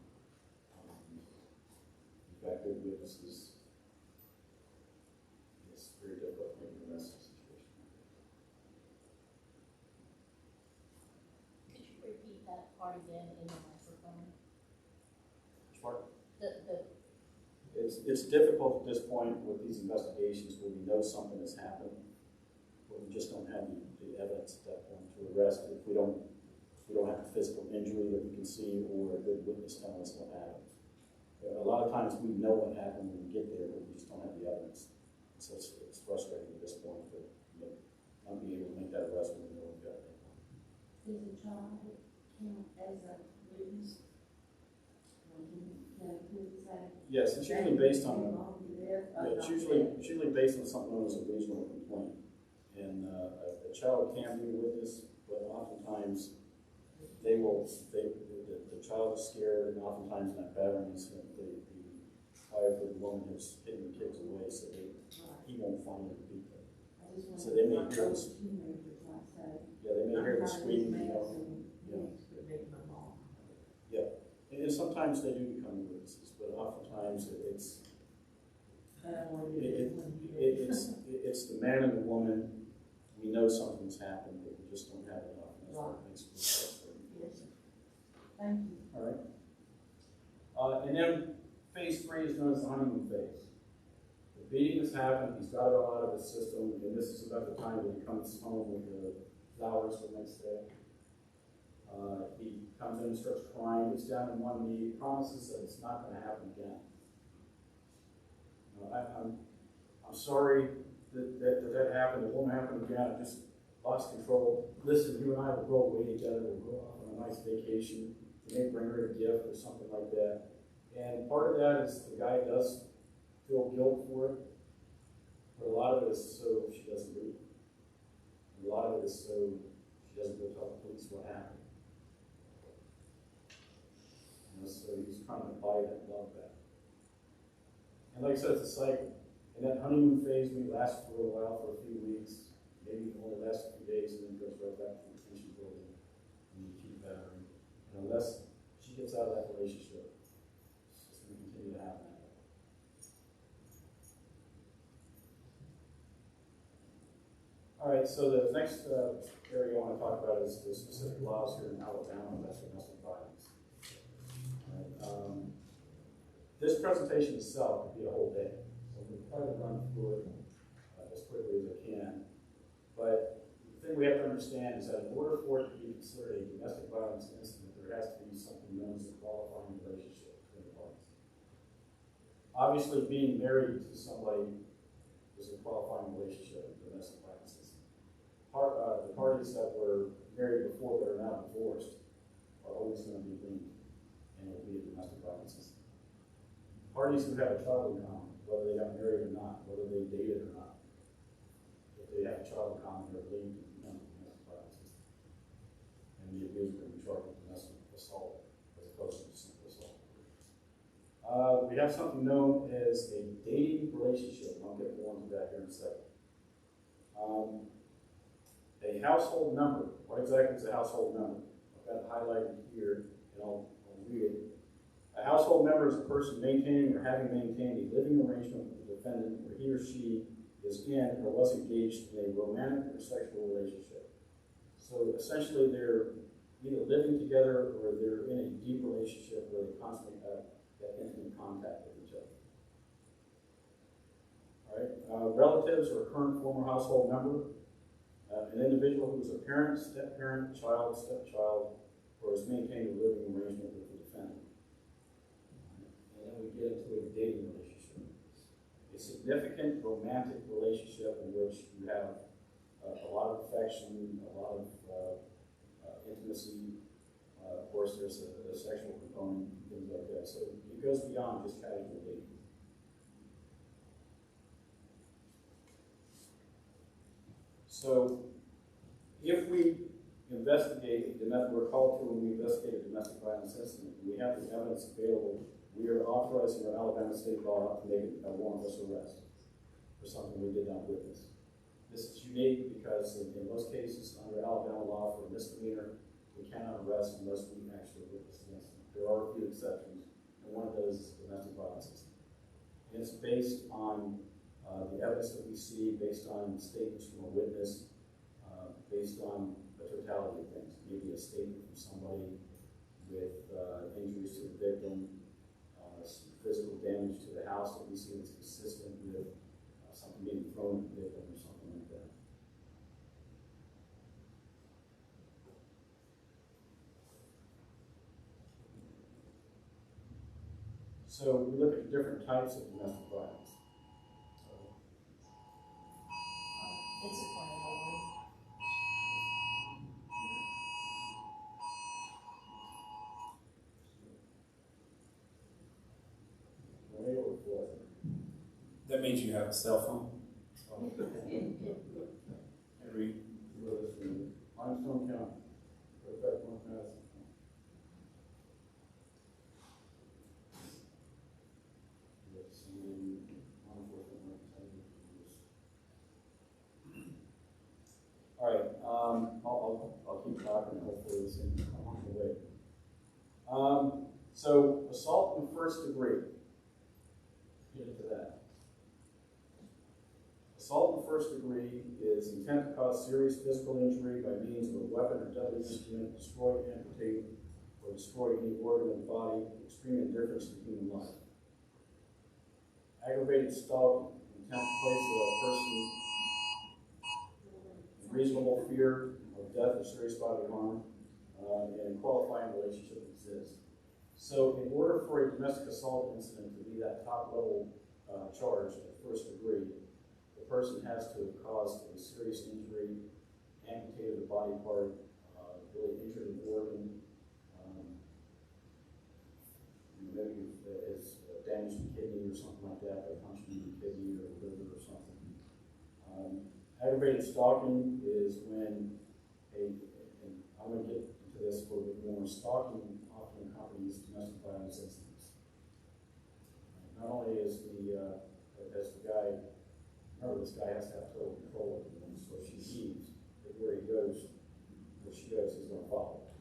E: We've got good witnesses. It's very difficult to make the rest of the situation.
I: Could you repeat that part again in the microphone?
E: Which part?
I: The
E: It's difficult at this point with these investigations where we know something has happened, but we just don't have the evidence at that point to arrest if we don't have a physical injury that we can see or a good witness telling us what happened. A lot of times we know what happened when we get there, but we just don't have the evidence. So it's frustrating at this point to not be able to make that arrest when we know we've got it.
D: Does the child count as a witness?
E: Yes, it's usually based on it's usually based on something known as a reasonable complaint. And a child can be a witness, but oftentimes the child is scared, and oftentimes in that battery incident, the wife or the woman has hidden the kids away so he won't find them to beat them. So they may hear this. Yeah, they may hear the screaming. Yeah, and sometimes they do become witnesses, but oftentimes it's the man and the woman. We know something's happened, but we just don't have enough. And that's what makes it frustrating.
D: Yes, sir. Thank you.
E: All right. And then phase 3 is known as the honeymoon phase. The beating has happened. He's got it all out of his system, and this is about the time that he comes home with the flowers the next day. He comes in and starts crying, gets down on one knee, promises that it's not going to happen again. I'm sorry that happened. It won't happen again. I just lost control. Listen, you and I will go away together. We'll go off on a nice vacation. You may bring her a gift or something like that. And part of that is the guy does feel guilt for it, but a lot of it is so she doesn't leave. And a lot of it is so she doesn't go tell the police what happened. So he's trying to buy that love back. And like I said, it's a cycle. And that honeymoon phase may last for a while, for a few weeks, maybe only last a few days, and then goes right back to the detention building and you keep battering. And unless she gets out of that relationship, it's just going to continue to happen that way. All right, so the next area I want to talk about is the specific laws here in Alabama that's domestic violence. This presentation itself could be a whole day, so I'm going to try to run through it as quickly as I can. But the thing we have to understand is that in order for it to be considered a domestic violence incident, there has to be something known as a qualifying relationship between the parties. Obviously, being married to somebody is a qualifying relationship in domestic violence incident. The parties that were married before but are now divorced are always going to be linked, and it will be a domestic violence incident. Parties who have a child in common, whether they got married or not, whether they dated or not, if they have a child in common, they're linked to become a domestic violence incident. And the abuser can be charged with domestic assault as opposed to simple assault. We have something known as a dating relationship, and I'll get more into that here in a second. A household member. What exactly is a household member? I've got it highlighted here, and I'll read it. A household member is a person maintaining or having maintained a living arrangement with the defendant where he or she is in or was engaged in a romantic or sexual relationship. So essentially they're either living together or they're in a deep relationship where they constantly have that intimate contact with each other. All right. Relatives or current former household member, an individual who is a parent, step-parent, child, stepchild, or has maintained a living arrangement with the defendant. And then we get into a dating relationship. A significant romantic relationship in which you have a lot of affection, a lot of intimacy. Of course, there's a sexual component and things like that. So it goes beyond just casual dating. So if we investigate, we're called to when we investigate a domestic violence incident, and we have the evidence available, we are authorizing our Alabama state law to make a warrantless arrest for something we did not witness. This is unique because in most cases under Alabama law for misdemeanor, we cannot arrest unless we actually witness the incident. There are a few exceptions, and one of those is domestic violence incident. And it's based on the evidence that we see, based on statements from a witness, based on the totality of things. Maybe a statement from somebody with injuries to the victim, some physical damage to the house that we see that's consistent with something being thrown at the victim or something like that. So we look at different types of domestic violence.
D: It's a point of order.
A: That means you have a cell phone? Every
E: Limestone County. All right, I'll keep talking and hopefully this thing along the way. So assault in first degree. Get into that. Assault in first degree is intent to cause serious physical injury by means of a weapon or deadly instrument, destroy, amputate, or destroy any organ of the body, extreme indifference to human life. Aggravated stalking, intent to place a person in reasonable fear of death or serious bodily harm, and a qualifying relationship exists. So in order for a domestic assault incident to be that top level charge at first degree, the person has to have caused a serious injury, amputated a body part, really injured an organ, maybe it's damaged the kidney or something like that, by punching the kidney or the liver or something. Aggravated stalking is when and I'm going to get into this a little bit more, stalking often accompanies domestic violence incidents. Not only is as the guy, remember this guy has to have total control over him, so if she sees that where she goes, he's going to follow.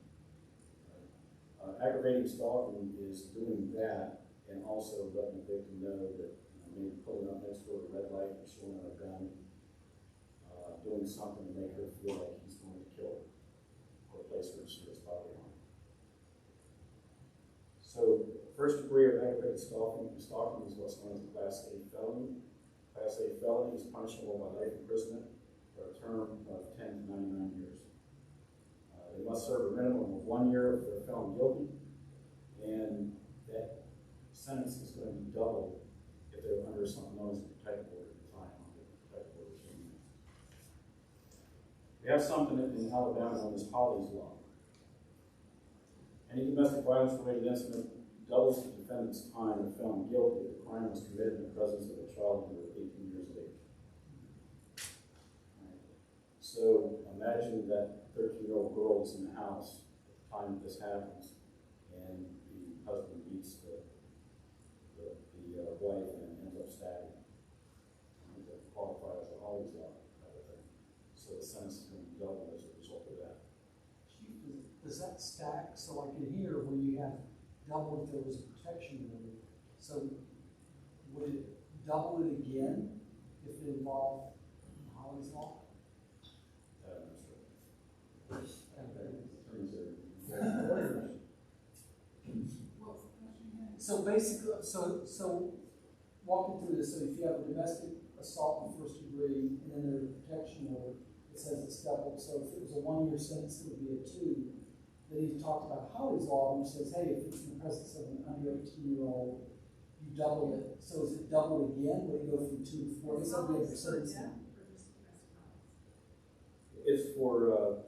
E: Aggravating stalking is doing that and also letting the victim know that maybe pulling up next to her at a red light and showing her a gun, doing something to make her feel like he's going to kill her or place her in serious bodily harm. So first degree of aggravated stalking is what's known as a Class A felony. Class A felony is punishable by life imprisonment for a term of 10 to 99 years. They must serve a minimum of 1 year if they're found guilty, and that sentence is going to be doubled if they're under something known as a protective order at the time of the protective order. We have something in Alabama known as Holly's Law. Any domestic violence related incident doubles the defendant's time if found guilty if the crime was committed in the presence of a child under 18 years of age. Right. So imagine that 13-year-old girl is in the house at the time that this happens, and the husband beats the wife and ends up stabbing her. That qualifies as a Holly's Law type of thing. So the sentence is going to be doubled as a result of that.
C: Chief, does that stack? So like in here, where you have double if there was a protection order, so would it double it again if it involved Holly's Law?
E: I'm not sure.
C: So basically, so walking through this, so if you have a domestic assault in first degree, and then there's a protection order, it says it's doubled. So if it was a 1 year sentence, it would be a 2. Then he talked about Holly's Law, which says, hey, if it's in the presence of an under 18-year-old, You doubled it, so is it doubled again, when you go from 2 to 4,
H: It's
C: something
H: always
C: for
H: for
C: sentencing?
H: death or just domestic violence.
E: It's for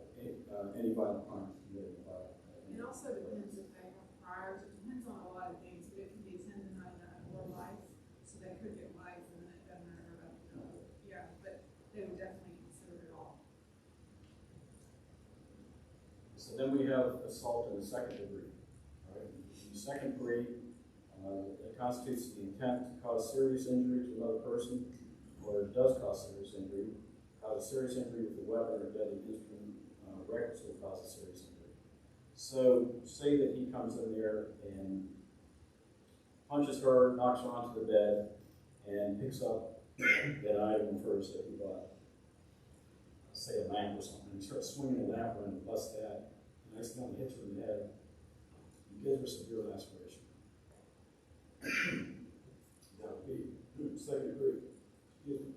E: any violent crime committed by.
H: It also depends if they have priors, it depends on a lot of things, but it can be 10 to 9 or life, so they could get life and then it doesn't matter about yeah, but they would definitely consider it all.
E: So then we have assault in the second degree. Right? In the second degree, it constitutes the intent to cause serious injury to another person, or it does cause serious injury, cause a serious injury with a weapon or deadly instrument, recklessly cause a serious injury. So say that he comes in there and punches her, knocks her onto the bed, and picks up that item first that he bought. Say a lamp or something. He starts swinging the lamp around and busts that. The next time he hits her in the head, he gives her severe laceration. That would be second degree. Excuse me.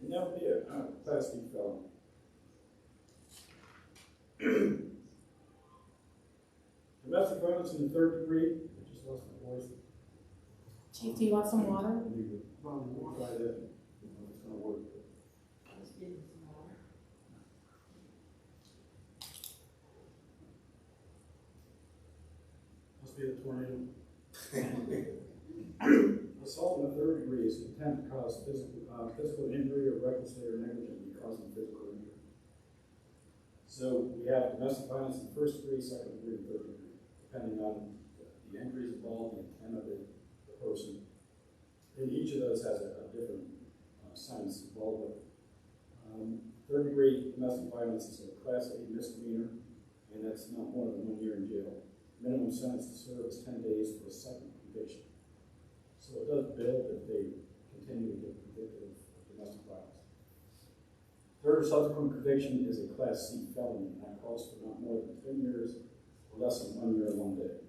E: And that would be a class D felony. Domestic violence in the third degree. I just lost my voice.
B: Chief, do you want some water?
E: We'll try that. It's going to work. Must be the tornado. Assault in the third degree is the intent to cause physical injury or recklessly or negligently causing physical injury. So we have domestic violence in the first degree, second degree, and third degree, depending on the injuries involved, the intent of the person. And each of those has a different sentence involved with it. Third degree domestic violence is a class A misdemeanor, and that's not more than 1 year in jail. Minimum sentence to serve is 10 days for a second conviction. So it does build if they continue to get convicted of domestic violence. Third subsequent conviction is a class C felony, and that calls for not more than 10 years or less than 1 year and 1 day.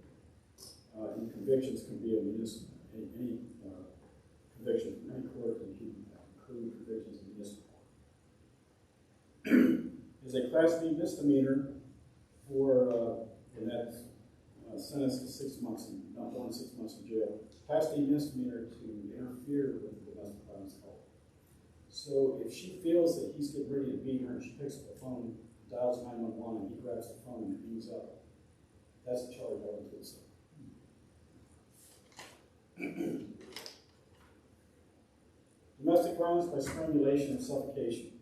E: And convictions can be a municipal, any conviction from any court can include convictions in municipal court. Is a class B misdemeanor for, and that's sentenced to 6 months, not more than 6 months in jail. Class D misdemeanor to interfere with the domestic violence call. So if she feels that he's getting ready to beat her and she picks up the phone, dials 911, and he grabs the phone and hangs up, that's a charge I would say. Domestic violence by strangulation and suffocation.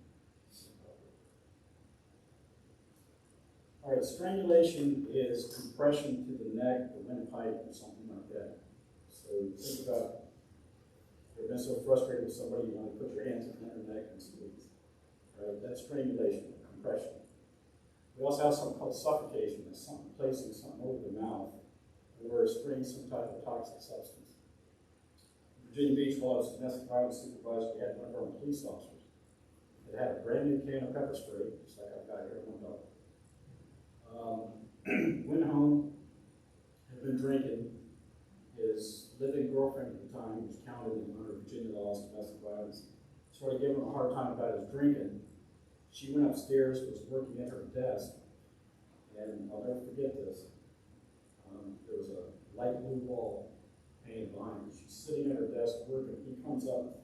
E: All right, strangulation is compression to the neck, the windpipe, or something like that. So think about, you've been so frustrated with somebody, you want to put your hands on their neck and squeeze. Right, that's strangulation, compression. We also have something called suffocation. That's something placing something over the mouth or spraying some type of toxic substance. Virginia Beach law as domestic violence supervisor, we had one of our police officers that had a brand new can of pepper spray, just like I've got here in my dog. Went home, had been drinking. His living girlfriend at the time, was counted under Virginia laws domestic violence, started giving him a hard time about his drinking. She went upstairs, was working at her desk, and I'll never forget this. There was a light blue wall painted behind her. She's sitting at her desk working. He comes up,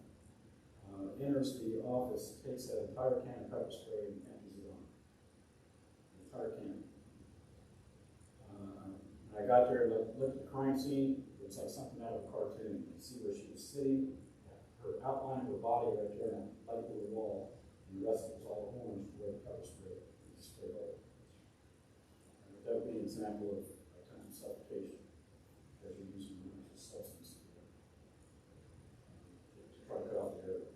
E: enters the office, takes that entire can of pepper spray and empties it on her. The entire can. I got there and looked at the crime scene. It was like something out of a cartoon. You could see where she was sitting, her outline of her body right there on that light blue wall, and the rest of it was all orange where the pepper spray was sprayed over. That would be an example of attempted suffocation, because you're using a malicious substance to try to cut off the air.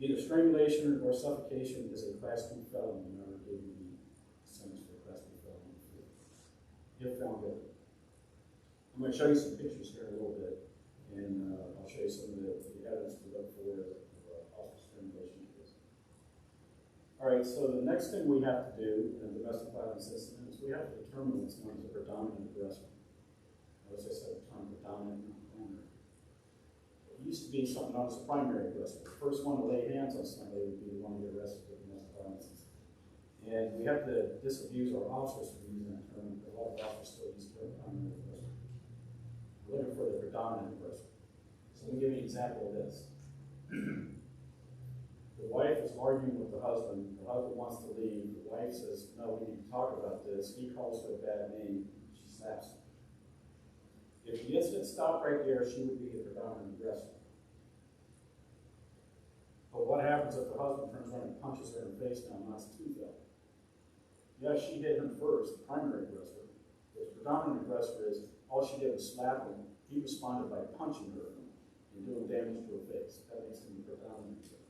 E: Either strangulation or suffocation is a class 2 felony in order to give you the sentence for a class 2 felony. If found guilty. I'm going to show you some pictures here in a little bit, and I'll show you some of the evidence we look for of officer strangulation case. All right, so the next thing we have to do in a domestic violence system is we have to determine what's known as a predominant aggressor. As I said, the term predominant, not primary. It used to be something known as a primary aggressor. The first one to lay hands on somebody would be the one to get arrested for domestic violence. And we have to disabuse our officers from using that term, because a lot of officers still use the term primary aggressor. predominant aggressor. So let me give you an example of this. The wife is arguing with the husband wants to leave, the wife says, no, we need to talk about this, he calls her a bad name, she slaps him. If the incident stopped right there, she would be the predominant aggressor. But what happens if the husband turns around and punches her in the face now and knocks a tooth out? Yeah, she hit him first, the primary aggressor. The predominant aggressor is, all she did was slap him, he responded by punching her and doing damage to her face. That makes him the predominant aggressor.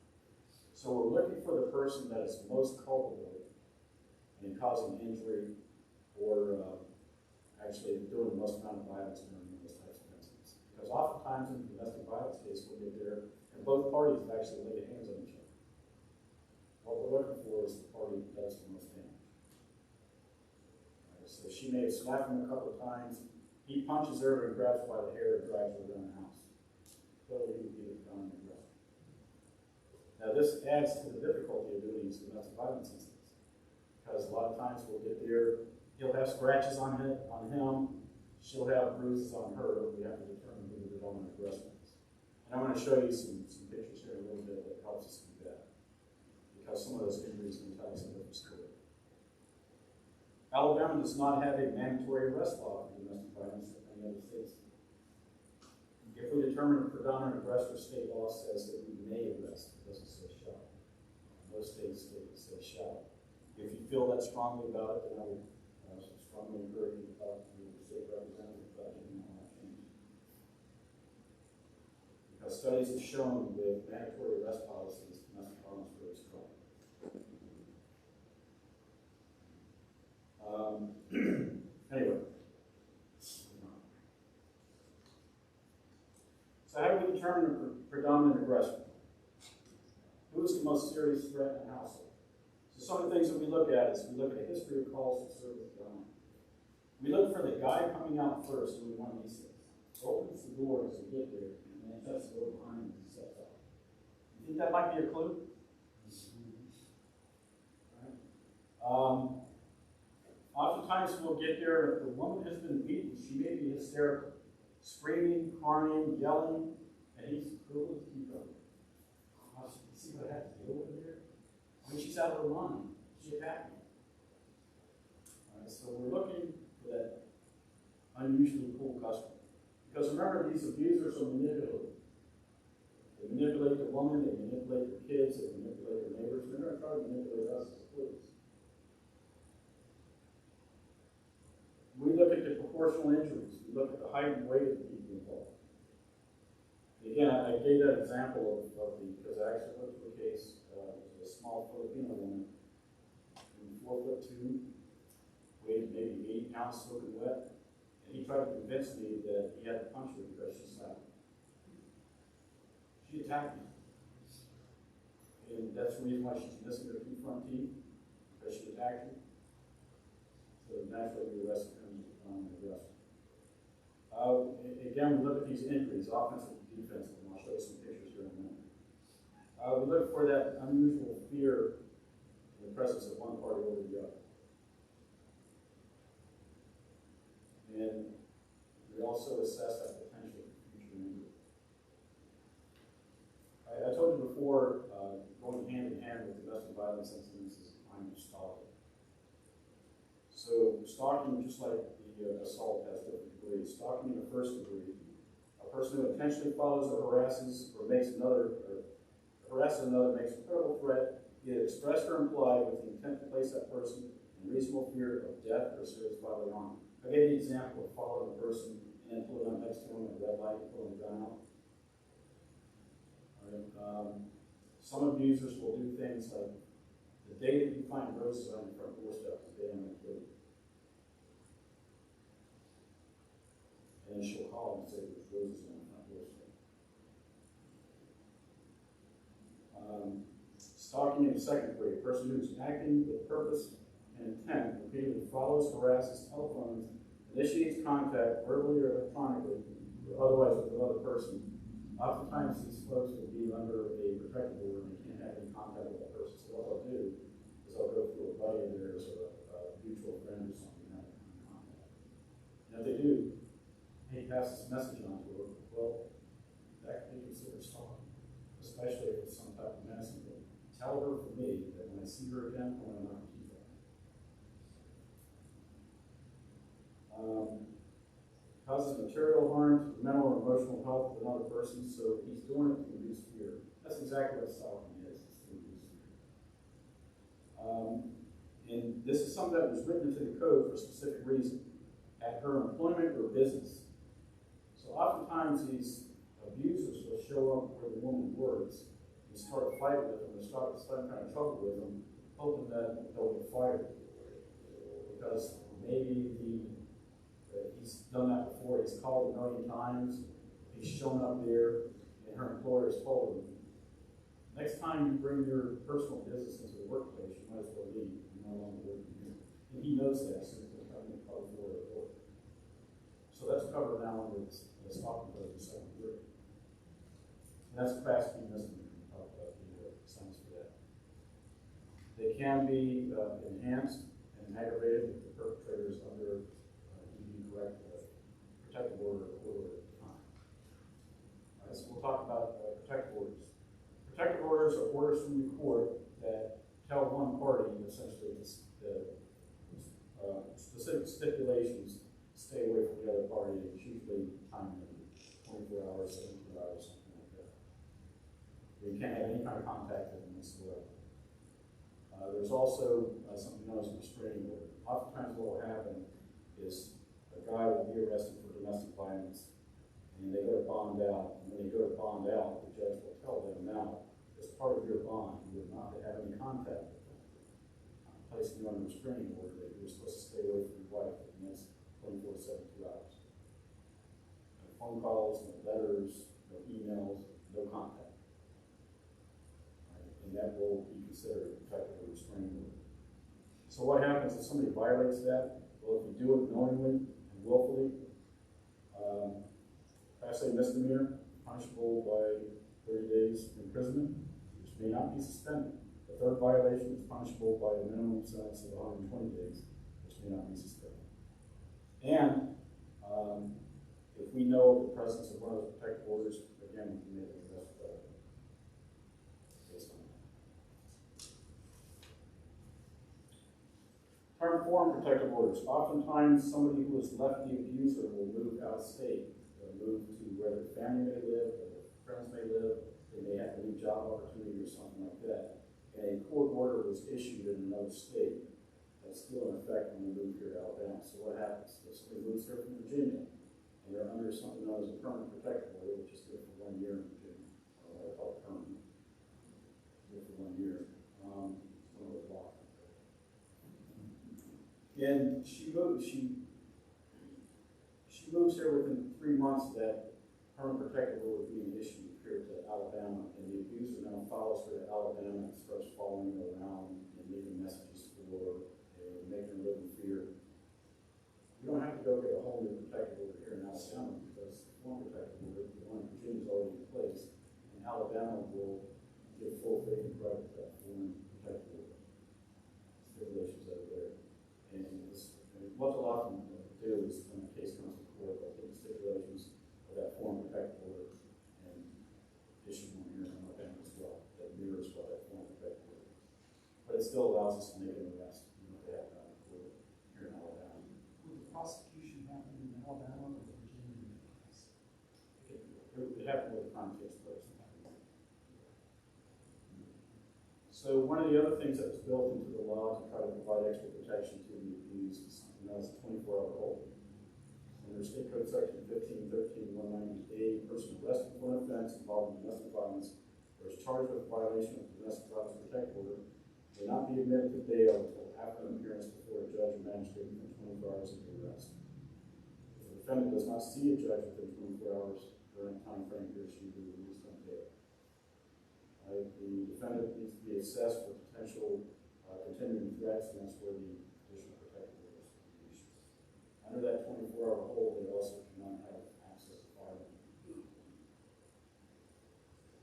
E: So we're looking for the person that is most culpable in causing injury or actually doing the most amount of violence during those types of incidents. Because oftentimes in a domestic violence case, we'll get there and both parties have actually laid hands on each other. What we're looking for is the party that does the most damage. Right, so she may have slapped him a couple of times. He punches her and grabs her by the hair and drags her around the house. Clearly, he would be the predominant aggressor. Now, this adds to the difficulty of doing these domestic violence incidents, because a lot of times we'll get there, he'll have scratches on him, she'll have bruises on her. We have to determine who the predominant aggressor is. And I'm going to show you some pictures here in a little bit that helps us do that, because some of those injuries can tell us a different story. Alabama does not have a mandatory arrest law for domestic violence like many other states. If we determine a predominant aggressor, state law says that we may arrest. It doesn't say shall. Most states say shall. If you feel that strongly about it, then I would strongly encourage you to talk to your state representative about getting all that changed. Because studies have shown with mandatory arrest policies, domestic violence rates drop. Anyway. So how do we determine a predominant aggressor? Who is the most serious threat in the household? So some of the things that we look at is we look at a history of calls to service dominant. We look for the guy coming out first when one of these things. Opens the door as we get there, and then shuts the door behind him and steps out. You think that might be a clue? Right. Oftentimes we'll get there, if the woman has been beaten, she may be hysterical. Screaming, crying, yelling, and he's cool to keep going. See what I have to deal with here? I mean, she's out of her mind. She attacked me. All right, so we're looking for that unusually cool customer. Because remember, these abusers are manipulative. They manipulate the woman, they manipulate their kids, they manipulate their neighbors. They're going to try to manipulate us as police. We look at the proportional injuries. We look at the height and weight of the people involved. Again, I gave that example of because I actually looked for a case, it was a small Filipino woman, 4'2", weighed maybe 80 pounds soaking wet, and he tried to convince me that he had to punch her because she slapped him. She attacked me. And that's the reason why she's missing her 2 front teeth, because she attacked me. So naturally we arrested her as an aggressor. Again, we look at these injuries, offensive and defensive, and I'll show you some pictures here in a minute. We look for that unusual fear in the presence of one party over the other. And we also assess that potential for future injury. I told you before, going hand in hand with domestic violence incidents is a kind of stalking. So stalking, just like the assault, has different degrees. Stalking in the first degree, a person who intentionally follows or harasses or makes another, harasses another, makes a credible threat, either expressed or implied, with the intent to place that person in reasonable fear of death or serious bodily harm. I gave the example of following a person and then pulling up next to him at a red light and pulling the gun out. All right. Some abusers will do things like, the day that you find roses on your front doorstep is the day I'm going to kill you. And then she'll call and say there's roses on the front doorstep. Stalking in the second degree, a person who's acting with purpose and intent, repeatedly follows, harasses, telephones, initiates contact, verbally or electronically, or otherwise with another person. Oftentimes these folks will be under a protective order and they can't have any contact with that person. So what they'll do is they'll go through a buddy of theirs or a mutual friend or something and have contact. And if they do, he passes this message on to her, especially if it's some type of menacing thing. Tell her for me that when I see her again, I'm gonna knock her teeth out. Causes material harm to the mental or emotional health of another person, so he's doing it to reduce fear. That's exactly what stalking is, it's to reduce fear. And this is something that was written into the code for a specific reason, at her employment or business. So oftentimes these abusers will show up where the woman works and start a fight with them, or start some kind of trouble with them, hoping that they'll get fired. Because maybe he's done that before, he's called 1,000,000 times, he's shown up there, and her employer has told him, next time you bring your personal business into the workplace, you might as well leave. You're no longer working here. And he knows that, so he's going to call for it. So that's covered now under the stalking code of 7.3. And that's a fast speed misdemeanor. We'll talk about the sentence for that. They can be enhanced and aggravated if the perpetrator is under correct protective order at the time. All right, so we'll talk about protective orders. Protective orders are orders from the court that tell one party essentially the specific stipulations, stay away from the other party. It's usually time limited, 24 hours, 72 hours, something like that. You can't have any kind of contact with them whatsoever. There's also something known as a restraining order. Oftentimes what will happen is a guy will be arrested for domestic violence, and they go to bond out. And when they go to bond out, the judge will tell them, now, as part of your bond, you are not to have any contact with them. I'm placing you on a restraining order that you're supposed to stay away from your wife for the next 24 to 72 hours. No phone calls, no letters, no emails, no contact. Right? And that will be considered a protective restraining order. So what happens if somebody violates that? Well, if you do it knowingly and willfully, Class A misdemeanor, punishable by 30 days imprisonment, which may not be suspended. The third violation is punishable by a minimum sentence of 120 days, which may not be suspended. And if we know of the presence of one of those protective orders, again, we can make an arrest based on that. Term form protective orders. Oftentimes, somebody who has left the abuser will move out of state. They'll move to where their family may live, where their friends may live. They may have a new job opportunity or something like that. And a court order was issued in another state that's still in effect when they move here to Alabama. So what happens? If somebody moves here from Virginia, and they're under something known as a permanent protective order, which is good for 1 year in Virginia, or what I call it permanent. Good for 1 year. It's one of those laws. And she moves here within 3 months that permanent protective order being issued here to Alabama, and the abuser now follows her to Alabama and starts following her around and leaving messages for her and making her live in fear. You don't have to go get a whole new protective order here in Alabama because the one protective order, the one in Virginia, is already in place, and Alabama will give full faith and credit to that foreign protective order. Stipulations that are there. And what they'll often do is, when the case comes to court, they'll take the stipulations of that foreign protective order and issue one here in Alabama as well that mirrors what that foreign protective order is. But it still allows us to make an arrest, even if they have not in court here in Alabama.
C: Would the prosecution happen in Alabama or Virginia?
E: It happened where the crime takes place. So one of the other things that was built into the law to try to provide extra protection to the abused is something known as a 24-hour hold. Under State Code Section 1513-190A, a person arrested for an offense involving domestic violence or is charged with a violation of the domestic violence protective order may not be admitted to bail until after an appearance before a judge or magistrate within 24 hours of the arrest. If the defendant does not see a judge within 24 hours during the time frame, he or she will be released on bail. The defendant needs to be assessed for potential continuing threats, and that's where the additional protective orders will be issued. Under that 24-hour hold, they also cannot have access to firearms.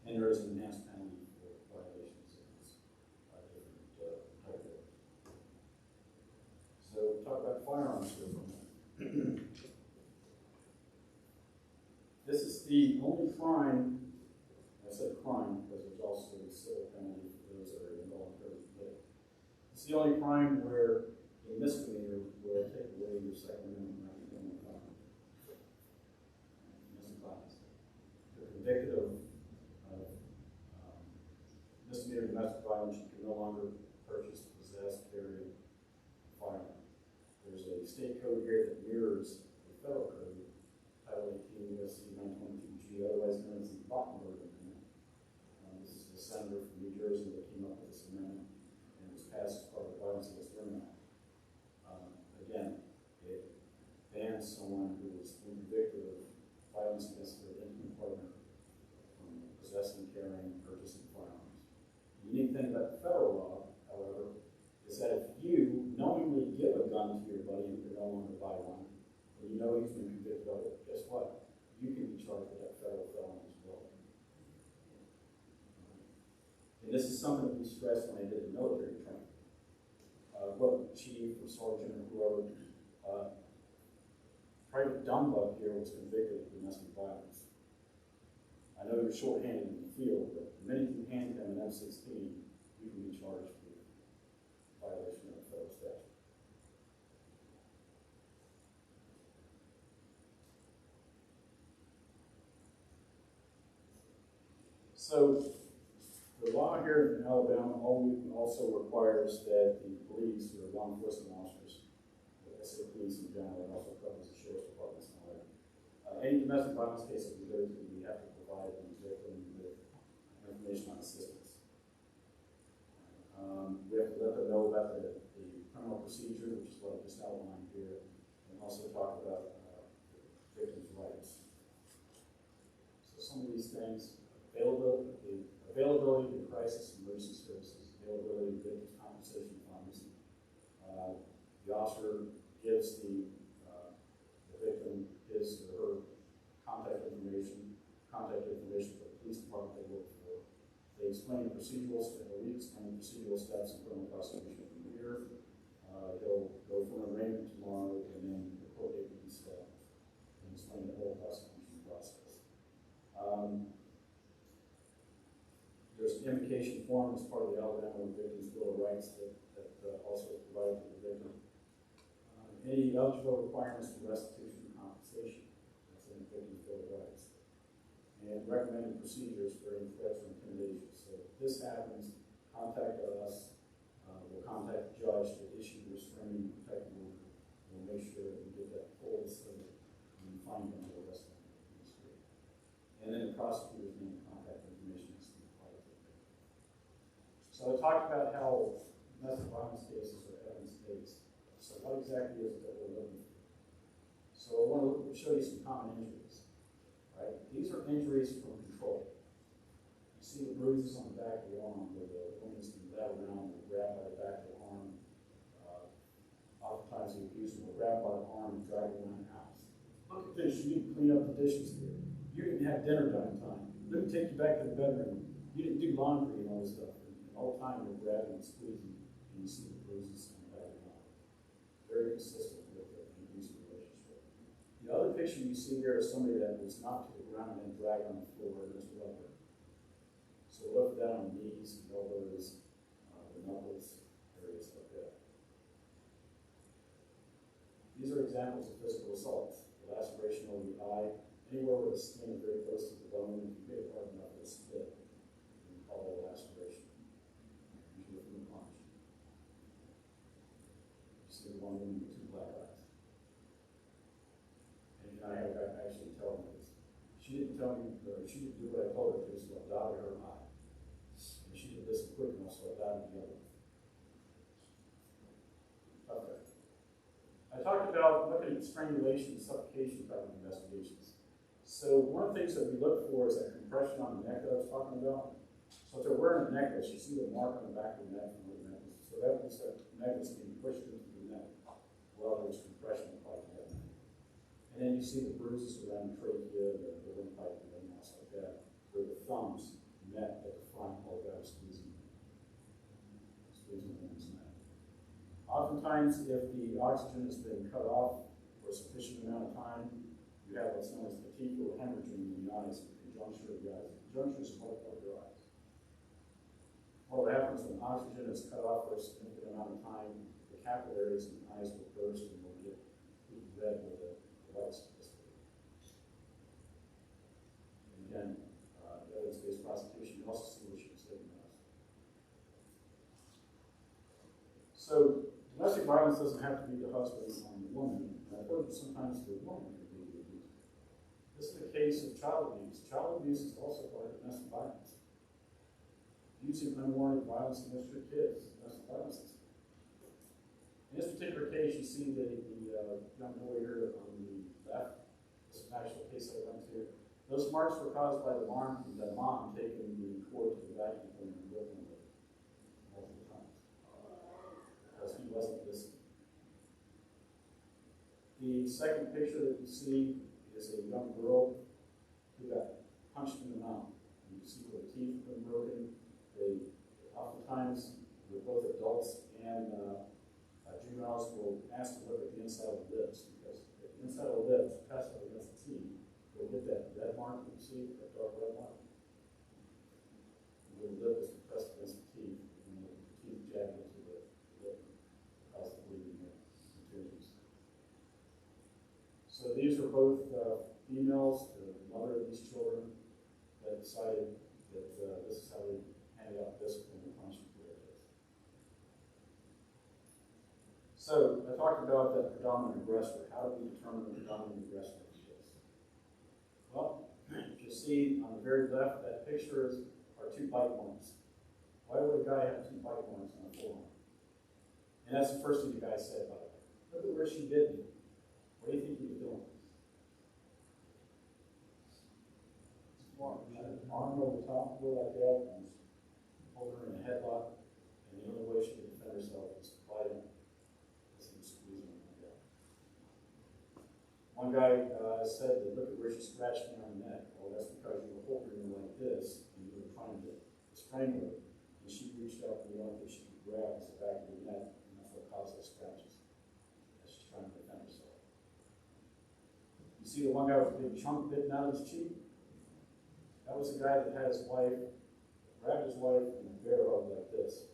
E: And there is an enhanced penalty for violations of this different protective orders. So talk about firearms for a moment. This is the only crime, as said crime because there's also a civil penalty for those that are involved in prison. It's the only crime where a misdemeanor will take away your Second Amendment right to criminal conduct. Domestic violence. If you're convicted of misdemeanor domestic violence, you can no longer purchase, possess, carry a firearm. There's a state code here that mirrors the federal code, Title 18 U.S.C. 922G, otherwise known as the Battenberg Amendment. This is the senator from New Jersey that came up with this amendment, and it was passed as part of the Violence Against Women Act. Again, it bans someone who is convicted of violence against their intimate partner from possessing, carrying, purchasing firearms. The unique thing about the federal law, however, is that if you knowingly give a gun to your buddy and you no longer buy one, and you know he's been convicted of it, guess what? You can be charged with that federal felony as well. And this is something that we stressed when I did the military training. What chief or sergeant or whoever, Private Dunlop here was convicted of domestic violence. I know you're shorthanded in the field, but the minute you hand him an M16, you can be charged with violation of the federal statute. So the law here in Alabama also requires that the police, or law enforcement officers, I say police in general, it also covers the sheriff's departments and all that. Any domestic violence case that we go to, we have to provide the victim with information on assistance. We have to let them know about the criminal procedure, which is what I just outlined here, and also talk about victims' rights. So some of these things, availability of crisis and emergency services, availability of victims' compensation funds. The officer gives the victim his or her contact information for the police department they work for. They explain the procedural steps, or we explain the procedural steps in criminal prosecution from here. He'll go for an arraignment tomorrow, and then the court date will be set, and explain the whole prosecution process. There's an invocation form as part of the Alabama Victims' Bill of Rights that also is provided to the victim. Any eligible requirements for restitution and compensation, that's in the Victims' Bill of Rights. And recommended procedures for any threats or intimidation. So if this happens, contact us. We'll contact the judge to issue the restraining and protective order. We'll make sure that we get that full so that we can find them the rest of the street. And then the prosecutor's name and contact information is provided to the victim. So I talked about how domestic violence cases are evidence-based. So what exactly is it that we're looking for? So I want to show you some common injuries. Right? These are injuries from control. You see the bruises on the back of the arm where the woman's been led around and grabbed by the back of the arm. Oftentimes the abuser will grab by the arm and drag her around the house. Look at this, you need to clean up the dishes here. You didn't have dinner done in time. Let me take you back to the bedroom. You didn't do laundry and all this stuff. And all the time they're grabbing and squeezing, and you see the bruises on the back of the arm. Very consistent with an abusive relationship. The other picture you see here is somebody that was knocked to the ground and dragged on the floor and there's rubber. So look at that on the knees, the elbows, the knuckles, areas like that. These are examples of physical assaults. The laceration over the eye, anywhere where the skin is very close to the bone, if you hit it hard enough, it'll split. We call that a laceration. Usually from a punch. You see the one woman with two black eyes. And I had a guy actually tell me this. She didn't tell me, or she didn't do what I told her to, so I dotted her eye. And she did this quick enough, so I dotted the other one. Okay. I talked about looking at strangulation and suffocation type of investigations. So one of the things that we look for is that compression on the neck that I was talking about. So if they're wearing a necklace, you see the mark on the back of the neck from the necklace. So that was the necklace being pushed into the neck while there was compression applied to that neck. And then you see the bruises around the trachea, the windpipe, and everything else like that, where the thumbs met at the front while the guy was squeezing the woman's neck. Oftentimes, if the oxygen has been cut off for a sufficient amount of time, you have what's known as petechial hemorrhaging in the eyes in juncture of the eyes. The juncture is right above your eyes. What happens when oxygen is cut off for a significant amount of time, the capillaries in the eyes will burst and will get red with the lights. And again, evidence-based prosecution, you also see what she was saying about. So domestic violence doesn't have to be the husband on the woman. I told you sometimes the woman can be the abuser. This is a case of child abuse. Child abuse is also part of domestic violence. Using unwarranted violence against your kids, domestic violence. In this particular case, you see the young boy here on the left. This is an actual case I went to. Those marks were caused by the mom taking the cord to the vacuum cleaner and whipping it multiple times because he wasn't listening. The second picture that you see is a young girl who got punched in the mouth. And you see where the teeth have been broken. They oftentimes, with both adults and juveniles, will ask to look at the inside of the lips because if the inside of the lips pressed up against the teeth, you'll get that red mark that you see, that dark red mark. The lip is pressed against the teeth, and the teeth jab into the lip, cause the bleeding continues. So these are both females, the mother of these children, that decided that this is how they handed out discipline and punishment for their kids. So I talked about that predominant aggressor. How do we determine the predominant aggressor of this? Well, you'll see on the very left, that picture are two bite marks. Why would a guy have two bite marks on a forearm? And that's the first thing the guy said, by the way. Look at where she bit me. What do you think he was doing? Arm over the top, go like that, and hold her in a headlock, and the only way she could defend herself was to bite him. Squeezing him like that. One guy said that look at where she scratched me on the neck. Well, that's because you were holding her like this, and you were trying to strangle her, and she reached out and the only thing she could grab was the back of your neck, and that's what caused those scratches. As she's trying to defend herself. You see the one guy with a big chunk bitten out of his cheek? That was a guy that had his wife, grabbed his wife in a bear hug like this.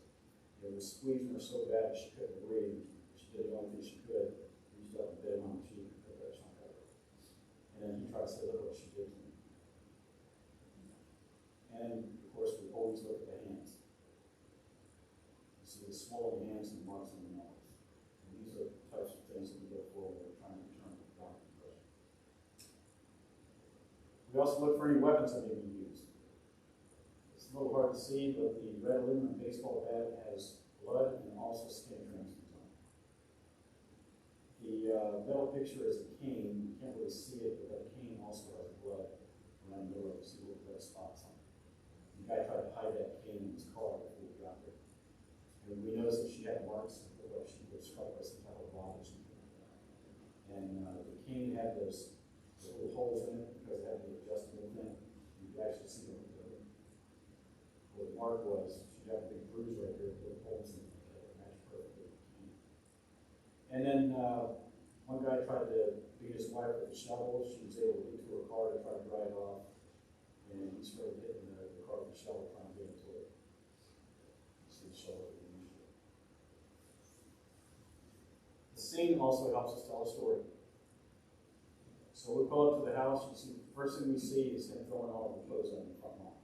E: It was squeezing her so bad that she couldn't breathe. She did the only thing she could. Reached up and bit him on the cheek and took that chunk out of her. And then he tried to say, look what she did to me. And of course, we always look at the hands. You see the swollen hands and marks on the nose. And these are the types of things that we look for when we're trying to determine the dominant aggressor. We also look for any weapons that may be used. It's a little hard to see, but the red aluminum baseball bat has blood and also skin transference on it. The middle picture is a cane. You can't really see it, but that cane also has blood around the middle. You see little red spots on it. The guy tried to hide that cane in his car before we got there. And we noticed that she had marks that looked like she was struck by some type of rock or something like that. And the cane had those little holes in it because it had the adjustable thing. You could actually see what the mark was. She had a big bruise right there with holes in it that matched perfectly with the cane. And then one guy tried to beat his wife with a shovel. She was able to get to her car to try to drive off. And he started hitting the car with a shovel trying to get into it. You see the shovel at the windshield. The scene also helps us tell a story. So we pull up to the house, you see, the first thing we see is him throwing all of the clothes on the front lawn.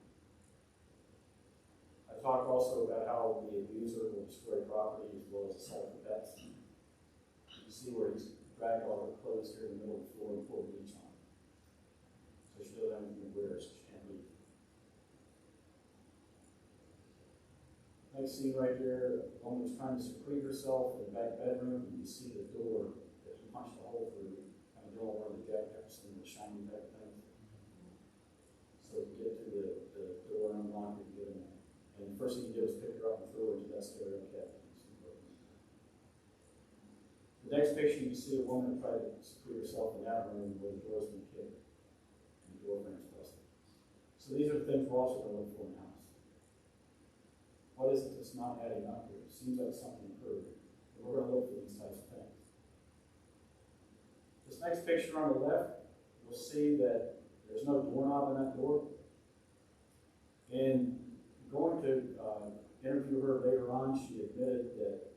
E: I talked also about how the abuser will destroy property as well as assault the pets. You see where he's dragged all her clothes here in the middle of the floor and poured bleach on. So she doesn't have anything to wear, so she can't leave. Next scene right here, the woman is trying to secrete herself in the back bedroom, and you see the door that he punched a hole through. One of the Jack Jefferson, the shiny type things. So to get to the door and unlock it, get in there. And the first thing he did was pick her up and throw her into that stereo cabinet. The next picture, you see a woman try to secrete herself in that room where the door's been kicked and the door frame's busted. So these are the things we're also going to look for in the house. What is it that's not adding up here? It seems like something occurred. And we're going to look for these types of things. This next picture on the left, you'll see that There's no doorknob in that door. And going to interview her later on, she admitted that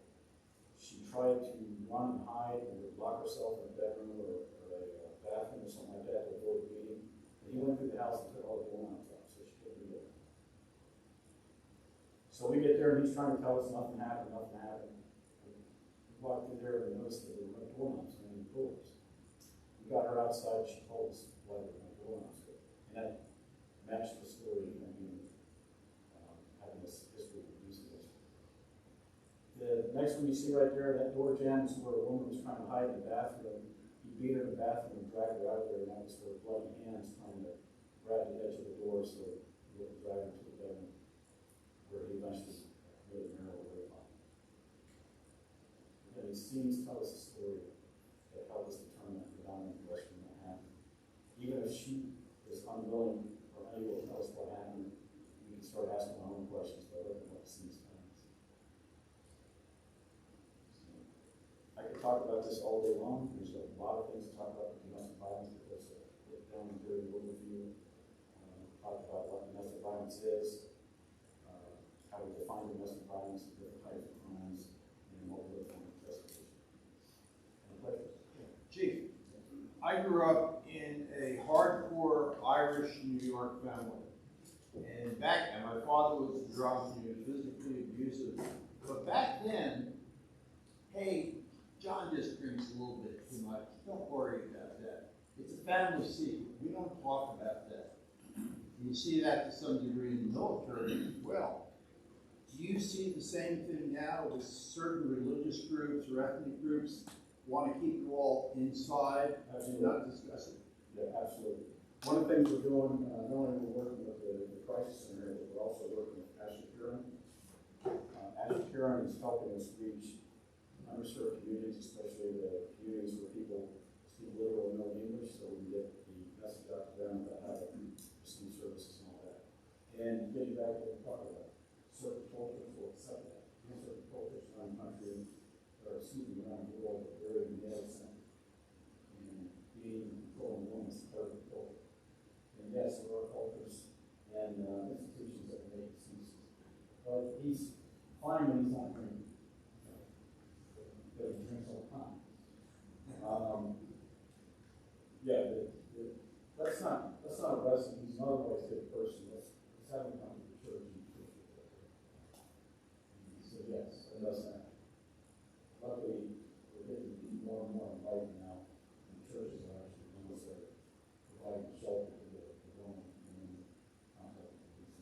E: she tried to run and hide and would lock herself in a bedroom or a bathroom or something like that to avoid beating. And he went through the house and took all the doorknobs off, so she couldn't do it. So we get there and he's trying to tell us nothing happened, nothing happened. We walked through there and noticed that there were no doorknobs on any doors. We got her outside, she told us why there were no doorknobs. And that matched the story of him being, having this history of abuse. The next one you see right there, that door jam is where a woman was trying to hide in the bathroom. He beat her in the bathroom and dragged her out of there, and that was her bloody hands trying to grab the edge of the door so he wouldn't drag her to the bedroom, where he eventually committed marital rape on her. And these scenes tell us a story that helped us determine the dominant question that happened. Even if she is unwilling or unable to tell us what happened, we can start asking our own questions by looking at what the scenes tell us. I could talk about this all day long. There's a lot of things to talk about with domestic violence because it's down and dirty overview. Talk about what domestic violence is, how we define domestic violence, different types of crimes, and what we look for in investigation. Any questions?
J: Chief, I grew up in a hardcore Irish New York family. And my father was drunk and he was physically abusive. But back then, hey, John just drinks a little bit too much. Don't worry about that. It's a family secret. We don't talk about that. And you see that to some degree in the military as well. Do you see the same thing now with certain religious groups or ethnic groups want to keep it all inside and not discuss it?
E: Yeah, absolutely. One of the things we're doing, not only we're working with the crisis center, but we're also working with Ashley Curran. Ashley Curran is helping us reach underserved communities, especially the communities where people speak little or no English, so we can get the message out to them about how to receive services and all that. And getting back to what we talked about, certain cultures will accept that. Certain cultures around the country, or excuse me, around the world, are very male-centered. And being and controlling women is part of the culture. And yes, there are cultures and institutions that make excuses. But he's fine when he's not drinking. But he drinks all the time. That's not a lesson. He's not otherwise good person. Let's have him come to the church and preach it. So yes, it does happen. Luckily, we're getting more and more enlightened now. And churches are actually the ones that are providing shelter to the women in contact with these.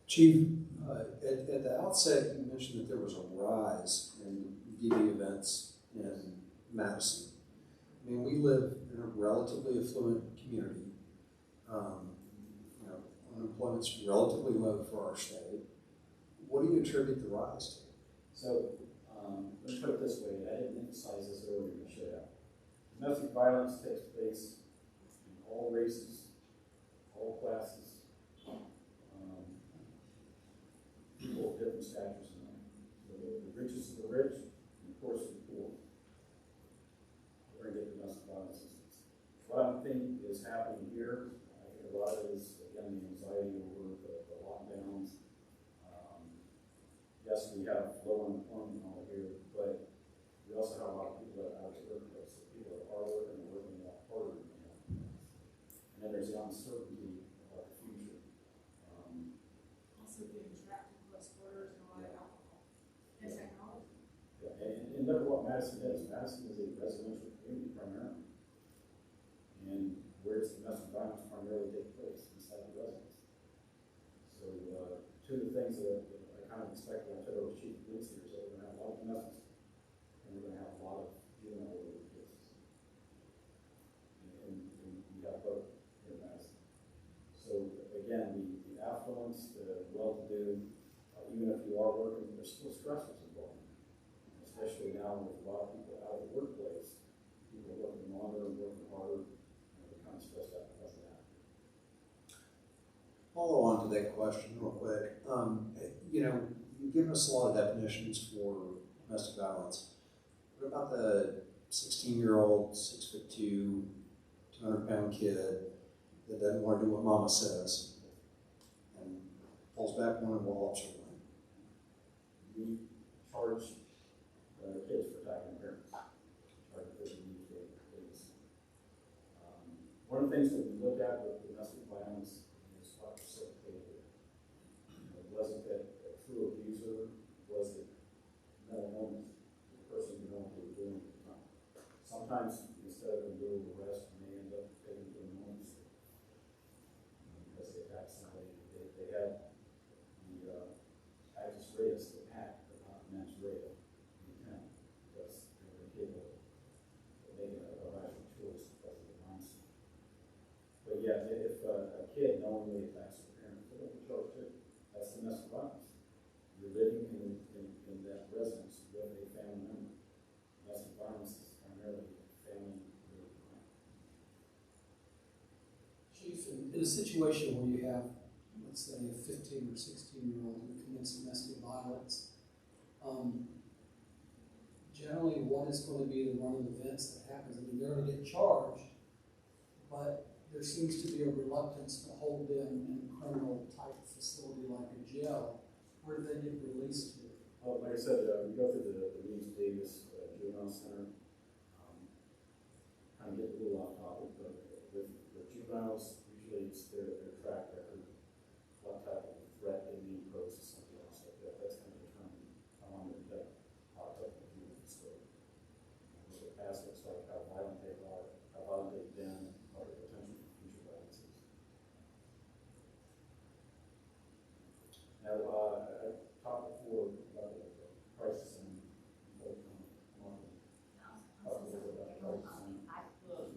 G: Chief, at the outset, you mentioned that there was a rise in DV events in Madison. I mean, we live in a relatively affluent community. Unemployment's relatively low for our state. What do you attribute the rise to?
E: So, let me put it this way, I didn't emphasize this earlier in the show. Domestic violence takes place in all races, all classes, people of different statures in life. So the richest of the rich, and of course the poor. We're going to get domestic violence incidents. What I think is happening here, I think a lot of it is, again, the anxiety over the lockdowns. Yes, we have low unemployment all here, but we also have a lot of people that are out of the workplace. So people that are working and working a lot harder than they have. And then there's the uncertainty about the future.
H: Also being trapped in close quarters and a lot of alcohol and technology.
E: Yeah, and look at what Madison is. Madison is a residential community primarily. And where does domestic violence primarily take place? Inside the residence. So two of the things that I kind of expect when I took over chief of police here is that we're going to have a lot of domestics and we're going to have a lot of juvenile related cases. And we have both here in Madison. So again, the affluence, the well-to-do, even if you are working, there's still stressors involved. Especially now with a lot of people out of the workplace, people are working longer and working harder, and they're kind of stressed out because of that.
G: Follow on to that question real quick. You've given us a lot of definitions for domestic violence. What about the 16-year-old, 6'2", 100-pound kid that doesn't want to do what mama says and pulls back one and wallops her one.
E: We charge kids for attacking parents. Charge $50 days. One of the things that we look at with domestic violence is what precipitated it. Was it that a true abuser? Was it mental illness? The person didn't know what they were doing at the time. Sometimes instead of a brutal arrest, they end up taking to an illness because they attacked somebody. They had the actus reus, the act, but not the mens rea, the intent, because they were capable of making a rational choice because of the mindset. But yeah, if a kid knowingly attacks a parent, they're going to be charged too. That's domestic violence. You're living in that residence with a family member. Domestic violence is primarily family-related crime.
C: Chief, in a situation where you have, let's say, a 15 or 16-year-old who commits domestic violence, generally what is going to be the run of events that happens? I mean, they're going to get charged, but there seems to be a reluctance to hold them in a criminal-type facility like a jail. Where do they get released to?
E: Well, like I said, we go through the Reeves Davis Juvenile Center. Kind of get a little off topic, but with juveniles, usually it's their track record, what type of threat they may pose to something else like that. That's going to determine how long they're dead, how tough the juvenile story. With the past, looks like how violent they are, how violent they've been, or the potential for future violences. Now, I talked before about the crisis and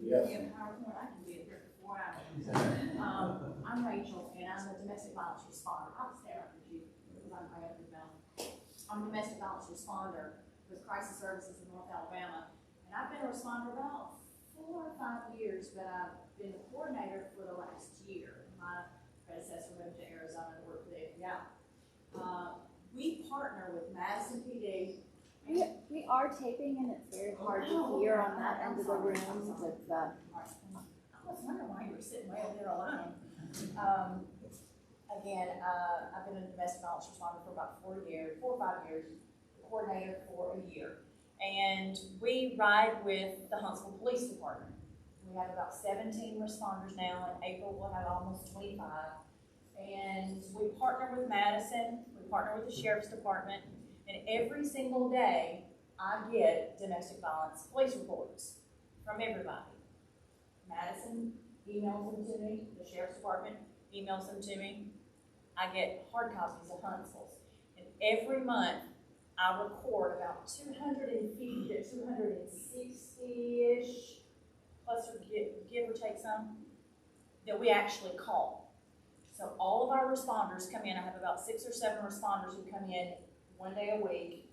E: Yes.
K: I can be here for 4 hours. I'm Rachel, and I'm a domestic violence responder. I'll stay right with you because I'm right up your mouth. I'm a domestic violence responder with Crisis Services in North Alabama, and I've been a responder about 4 or 5 years, but I've been a coordinator for the last year. My predecessor moved to Arizona to work for the FBI. We partner with Madison PD.
I: We are taping, and it's very hard to hear on that end of the room. With
K: I was wondering why you were sitting way over there alone. Again, I've been a domestic violence responder for about 4 or 5 years, coordinator for a year. And we ride with the Huntsville Police Department. We have about 17 responders now. In April, we'll have almost 25. And we partner with Madison, we partner with the Sheriff's Department, and every single day I get domestic violence police reports from everybody. Madison emails them to me, the Sheriff's Department emails them to me. I get hard copies of Huntsville's. And every month I record about 250 to 260-ish, plus or give or take some, that we actually call. So all of our responders come in. I have about 6 or 7 responders who come in 1 day a week,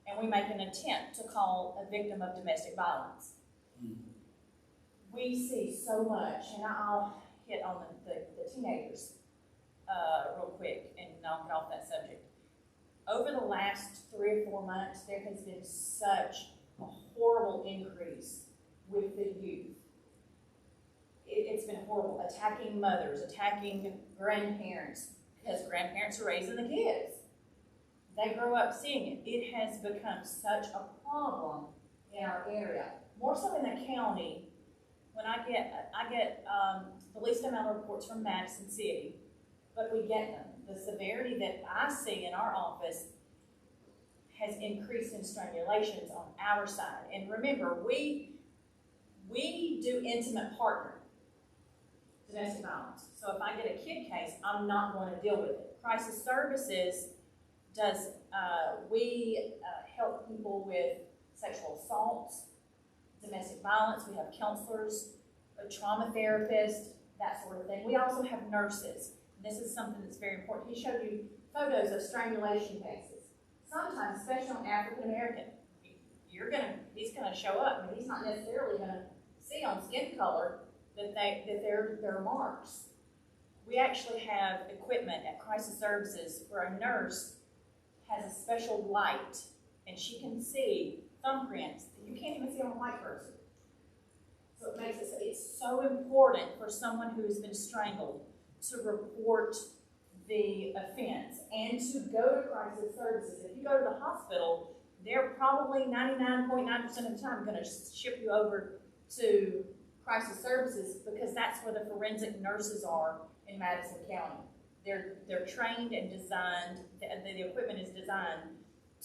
K: and we make an attempt to call a victim of domestic violence. We see so much, and I'll hit on the teenagers real quick and knock it off that subject. Over the last 3 or 4 months, there has been such a horrible increase with the youth. It's been horrible, attacking mothers, attacking grandparents, because grandparents are raising the kids. They grow up seeing it. It has become such a problem in our area, more so in the county. When I get the least amount of reports from Madison City, but we get them. The severity that I see in our office has increased in strangulations on our side. And remember, we do intimate partner domestic violence. So if I get a kid case, I'm not going to deal with it. Crisis Services does, we help people with sexual assaults, domestic violence. We have counselors, a trauma therapist, that sort of thing. We also have nurses. This is something that's very important. He showed you photos of strangulation cases. Sometimes, especially on African American, he's gonna show up, but he's not necessarily gonna see on skin color that they're marks. We actually have equipment at Crisis Services where a nurse has a special light, and she can see thumbprints that you can't even see on a white person. So it makes it so it's so important for someone who has been strangled to report the offense and to go to crisis services. If you go to the hospital, they're probably 99.9% of the time going to ship you over to crisis services because that's where the forensic nurses are in Madison County. They're trained and designed, the equipment is designed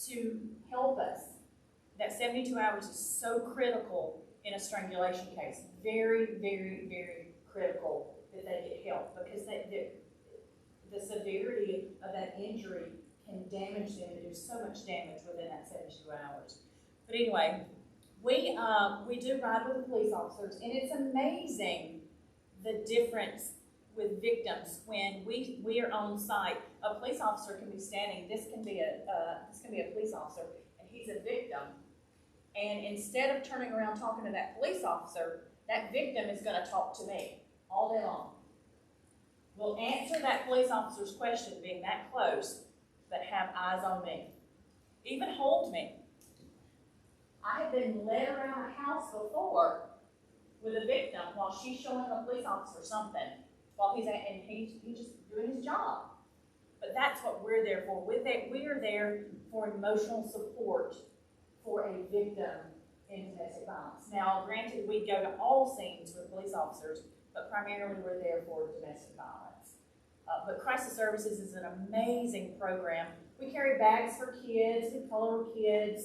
K: to help us. That 72 hours is so critical in a strangulation case. Very, very, very critical that they get help because the severity of that injury can damage them and do so much damage within that 72 hours. But anyway, we do ride with the police officers, and it's amazing the difference with victims when we are on site. A police officer can be standing. This can be a police officer, and he's a victim. And instead of turning around talking to that police officer, that victim is going to talk to me all day long. We'll answer that police officer's question, being that close, but have eyes on me. Even hold me. I have been led around a house before with a victim while she's showing a police officer something, while he's just doing his job. But that's what we're there for. We are there for emotional support for a victim in domestic violence. Now, granted, we go to all scenes with police officers, but primarily we're there for domestic violence. But Crisis Services is an amazing program. We carry bags for kids, we color kids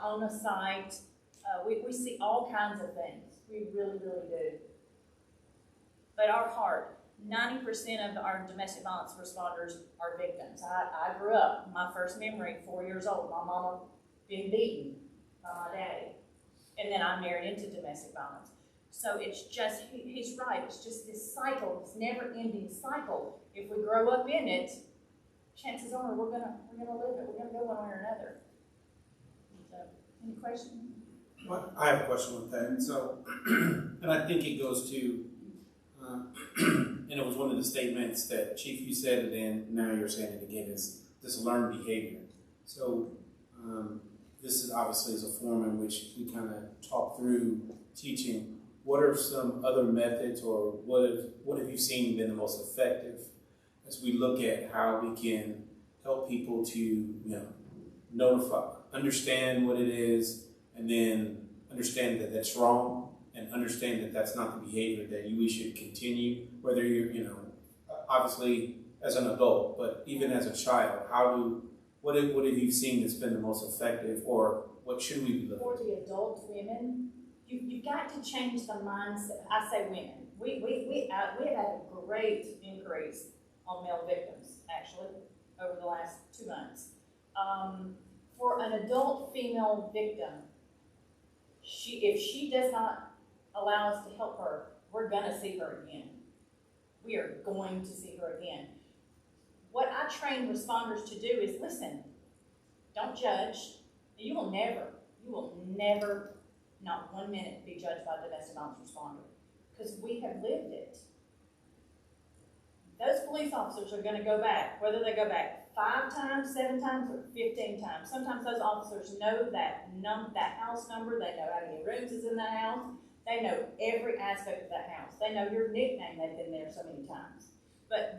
K: on the site. We see all kinds of things. We really, really do. But our heart, 90% of our domestic violence responders are victims. I grew up, my first memory, 4 years old, my mama being beaten by my daddy. And then I married into domestic violence. So it's just, he's right, it's just this cycle, this never-ending cycle. If we grow up in it, chances are we're gonna live it. We're gonna go one way or another. So, any questions?
A: Well, I have a question with that. So, and I think it goes to, and it was one of the statements that Chief, you said it, and now you're saying it again, is this learned behavior. So, this is obviously is a form in which we kind of talk through teaching. What are some other methods, or what have you seen been the most effective as we look at how we can help people to understand what it is, and then understand that that's wrong, and understand that that's not the behavior that we should continue, whether you're, obviously as an adult, but even as a child, what have you seen that's been the most effective, or what should we be looking
K: for the adult women? You've got to change the mindset. I say women. We have had a great increase on male victims, actually, over the last 2 months. For an adult female victim, if she does not allow us to help her, we're going to see her again. We are going to see her again. What I train responders to do is listen, don't judge. You will never, not 1 minute, be judged by a domestic violence responder, because we have lived it. Those police officers are going to go back, whether they go back 5 times, 7 times, or 15 times. Sometimes those officers know that house number. They know how many rooms is in that house. They know every aspect of that house. They know your nickname. They've been there so many times. But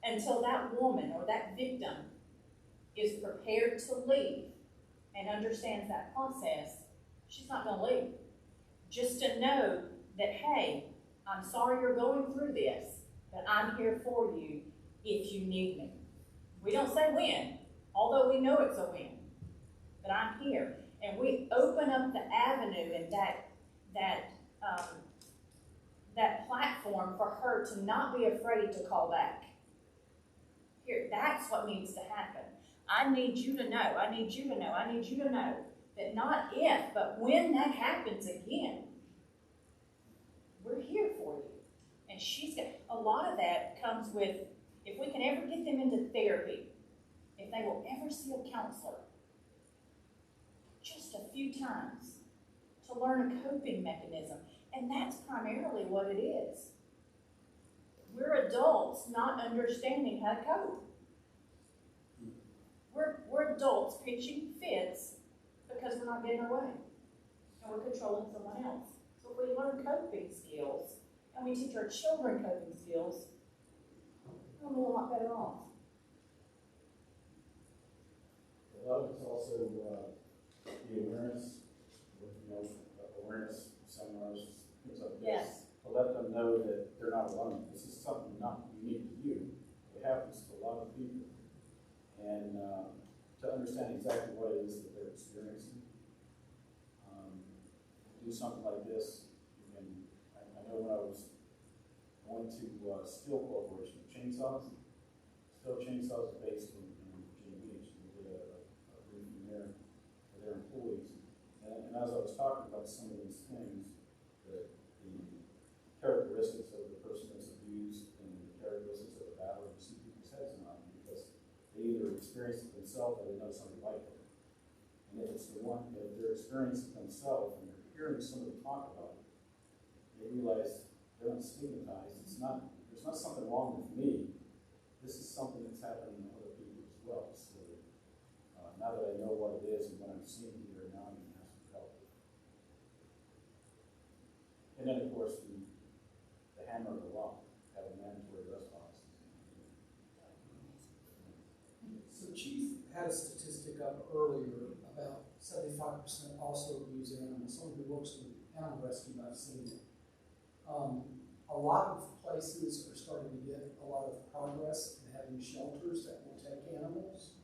K: until that woman or that victim is prepared to leave and understands that process, she's not going to leave. Just to know that, hey, I'm sorry you're going through this, but I'm here for you if you need me. We don't say when, although we know it's a win, but I'm here. And we open up the avenue and that platform for her to not be afraid to call back. Here, that's what needs to happen. I need you to know, I need you to know, I need you to know that not if, but when that happens again, we're here for you. And she's got, a lot of that comes with, if we can ever get them into therapy, if they will ever see a counselor, just a few times, to learn a coping mechanism. And that's primarily what it is. We're adults not understanding how to cope. We're adults pitching fits because we're not getting our way. And we're controlling someone else. So if we learn coping skills, and we teach our children coping skills, we'll be a lot better off.
E: A lot of it's also the awareness, awareness seminars, things like this.
K: Yes.
E: To let them know that they're not alone. This is something not unique to you. It happens to a lot of people. And to understand exactly what it is that they're experiencing. Do something like this. And I know when I was going to Steel Corporation, chainsaws. Steel Chainsaws is based in Virginia Beach. We did a briefing there for their employees. And as I was talking about some of these things, the characteristics of the person that's abused and the characteristics of the battle, you see people's heads nodding because they either experience it themselves or they know somebody like it. And if it's the one, if they're experiencing it themselves and they're hearing somebody talk about it, they realize they're not stigmatized. There's not something wrong with me. This is something that's happening to other people as well. So now that I know what it is and what I'm seeing here, now I can ask for help. And then, of course, the hammer of the law, having mandatory arrest policies.
C: So Chief had a statistic up earlier about 75% also abuse animals. Someone who works with animal rescue, I've seen it. A lot of places are starting to get a lot of progress in having shelters that will take animals,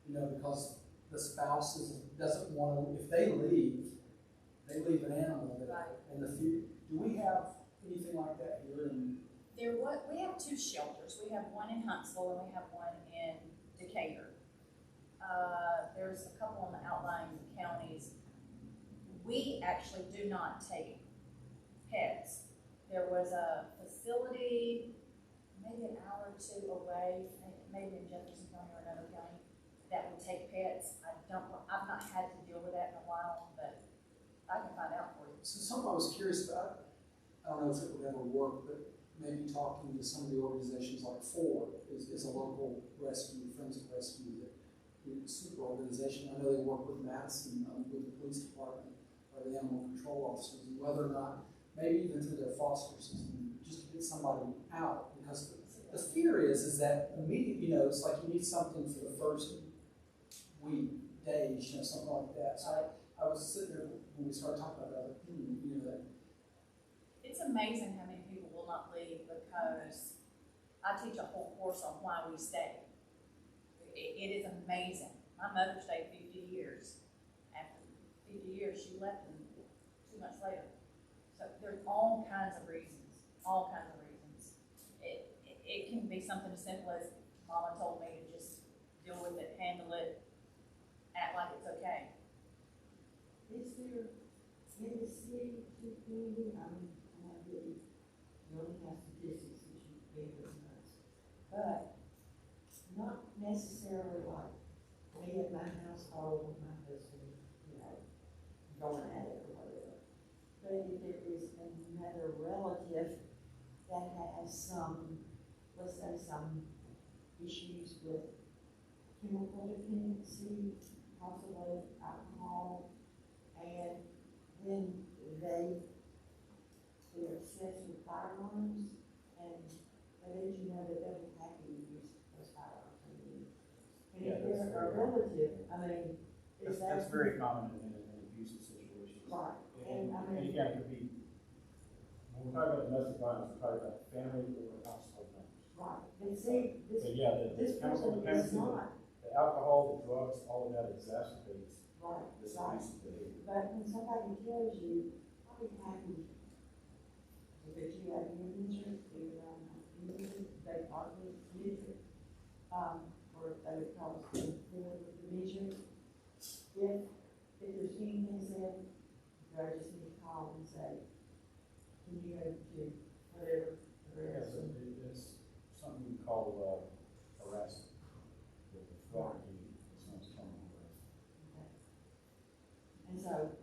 C: because the spouse doesn't want to, if they leave an animal that, in the future. Do we have anything like that here in?
K: We have two shelters. We have one in Huntsville and we have one in Decatur. There's a couple in the outlying counties. We actually do not take pets. There was a facility maybe an hour or two away, maybe in Jefferson County or another county, that would take pets. I've not had to deal with that in a while, but I can find out for you.
C: So something I was curious about, I don't know if it would ever work, but maybe talking to some of the organizations like FOR is a local rescue, forensic rescue, super organization. I know they work with Madison, with the police department or the animal control officers, and whether or not, maybe even through their foster system, just to get somebody out. Because the fear is that immediately, it's like you need something for the first week, days, something like that. So I was sitting there when we started talking about that, that.
K: It's amazing how many people will not leave because I teach a whole course on why we stay. It is amazing. My mother stayed 50 years. After 50 years, she left them 2 months later. So there's all kinds of reasons, It can be something as simple as Mama told me to just deal with it, handle it, act like it's okay.
D: Is there in the city, community, I really don't have statistics that you gave us, but not necessarily like me at my household with my husband, going at it or whatever. But if there is another relative that has some, let's say some issues with chemical dependency, possibly alcohol, and then they're obsessed with firearms, and they let you know that they'll be happy to use those firearms. And if they're a relative, is that?
E: That's very common in abusive situations.
D: Right.
E: And again, it could be, when we're talking about domestic violence, we're talking about family or household members.
D: Right. But see,
E: But yeah,
D: this
E: chemical
D: person is
E: dependency,
D: not.
E: the alcohol, the drugs, all of that exacerbates
D: Right.
E: this
D: Right.
E: abusive behavior.
D: But when somebody tells you, I'll be happy to put you out of your misery, they partly misery, or if they would call it feeling with the misery. If there's anything said, I just need to call and say, can you go to whatever
E: Yes,
D: address?
E: it's something we call harassment. The trafficking is not terminal harassment.
D: Okay. And so,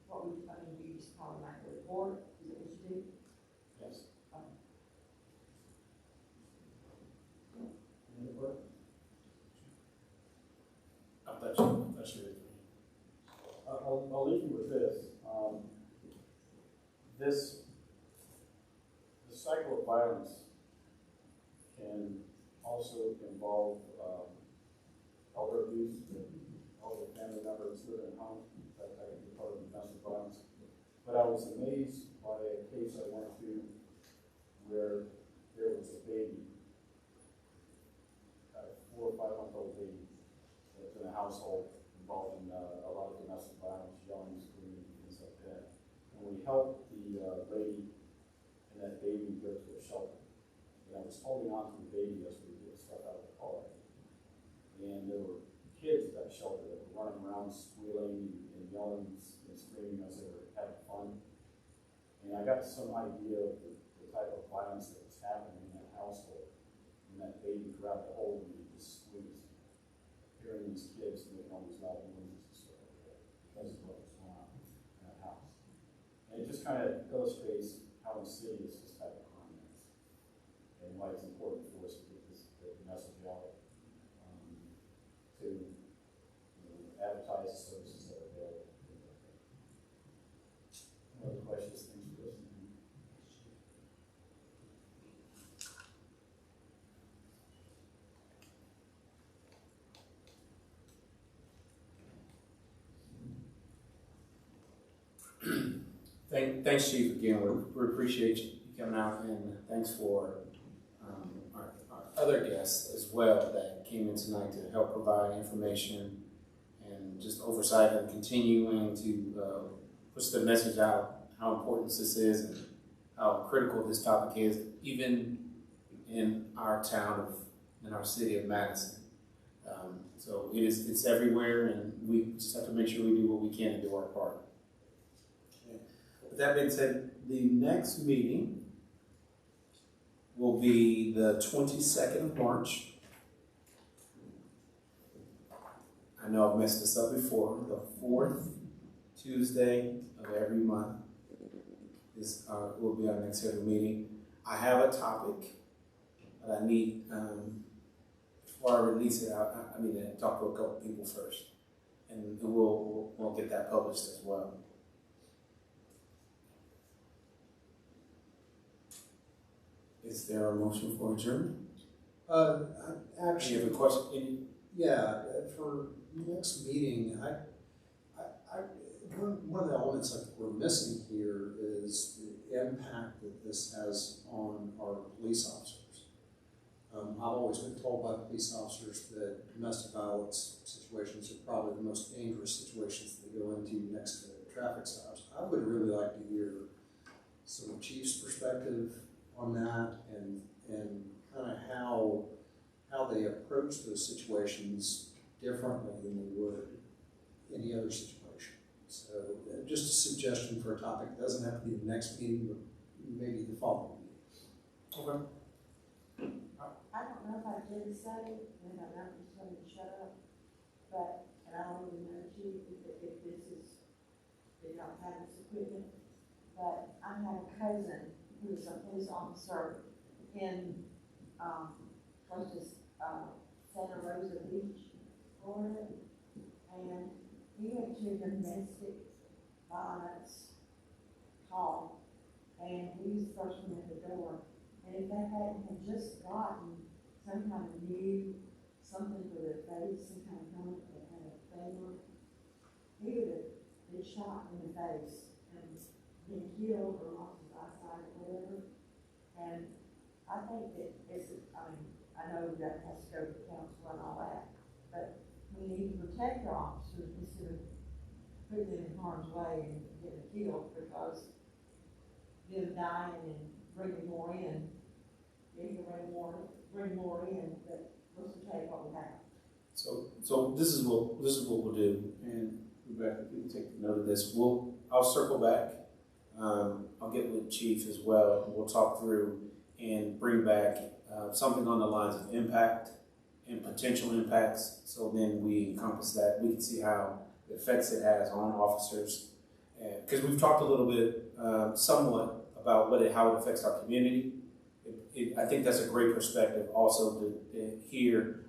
D: do you just call them like a report? Is that what you do?
E: Yes.
D: Okay.
E: Any other questions?
A: That's your.
E: I'll leave you with this. This cycle of violence can also involve elder abuse, elder family members living at home. That can be part of domestic violence. But I was amazed by a case I went to where there was a baby, a 4 or 5 month old baby, that's in a household involved in a lot of domestic violence, yelling, screaming, things like that. And we helped the lady and that baby go to a shelter. And I was holding on to the baby as we get stuff out of the car. And there were kids at that shelter that were running around squealing and yelling and screaming as they were having fun. And I got some idea of the type of violence that was happening in that household. And that baby grabbed a hold of me and just squeezed. Hearing these kids making all these loud noises and stuff like that because of what was going on in that house. And it just kind of illustrates how insidious this type of crime is and why it's important for us to get the message out to advertise the services that are available. Any other questions? Thanks for listening.
A: Thanks, Chief, again. We appreciate you coming out, and thanks for our other guests as well that came in tonight to help provide information and just oversight and continuing to push the message out how important this is and how critical this topic is, even in our town in our city of Madison. So it's everywhere, and we just have to make sure we do what we can to do our part. With that being said, the next meeting will be the 22nd of March. I know I've messed this up before. The 4th Tuesday of every month will be our next scheduled meeting. I have a topic, but I need, before I release it, I need to talk to a couple people first. And we'll get that published as well. Is there a motion for adjournment?
G: Actually,
A: You have a question?
G: yeah, for next meeting, one of the elements that we're missing here is the impact that this has on our police officers. I've always been told by police officers that domestic violence situations are probably the most dangerous situations they go into next to traffic stops. I would really like to hear some of Chief's perspective on that and kind of how they approach those situations differently than they would any other situation. So just a suggestion for a topic. It doesn't have to be the next meeting, but maybe the following meeting.
A: Okay.
D: I don't know if I did say, and I'm not just going to shut up, but, and I don't even know, Chief, if this is, they don't have this equipment, but I have a cousin who is a police officer in, close to, Santa Rosa Beach, Florida, and he went to a domestic violence call, and he was the first one at the door. And if they hadn't just gotten some kind of new, something for their face, some kind of helmet that had a thing on it, he would have been shot in the face and been killed or lost his eyesight or whatever. And I think that I know that has to go to council and all that, but we need to protect our officers instead of putting them in harm's way and getting killed because them dying and bringing more in. You can bring more in, but let's take what we have.
A: So this is what we'll do, and Rebecca, you can take note of this. I'll circle back. I'll get with Chief as well, and we'll talk through and bring back something on the lines of impact and potential impacts. So then we encompass that. We can see how the effects it has on officers, because we've talked a little bit, somewhat about how it affects our community. I think that's a great perspective also to hear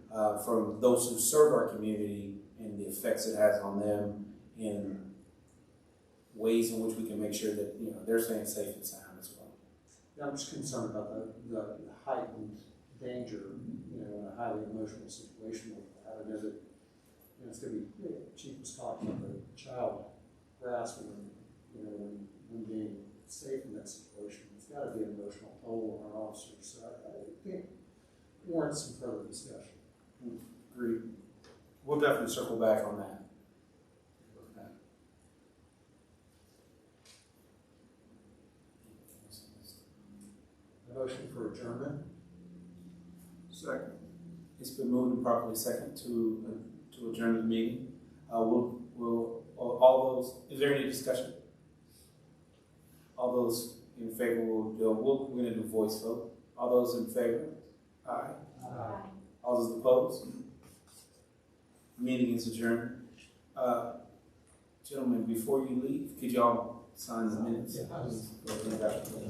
A: from those who serve our community and the effects it has on them in ways in which we can make sure that they're staying safe and sound as well.
G: I'm just concerned about the heightened danger, you know, in a highly emotional situation like that. I know that, you know, it's gonna be, Chief was talking about the child harassment, you know, when being safe in that situation. It's gotta be an emotional toll on our officers, so I think warrants some further discussion.
A: Agreed. We'll definitely circle back on that.
G: A motion for adjournment?
F: Second.
A: It's been moved and properly second to adjourn the meeting. We'll all those. Is there any discussion? All those in favor we're going to do voice vote. All those in favor? Aye.
G: Aye.
A: All those opposed? Meeting is adjourned. Gentlemen, before you leave, could y'all sign the minutes?
G: Yeah.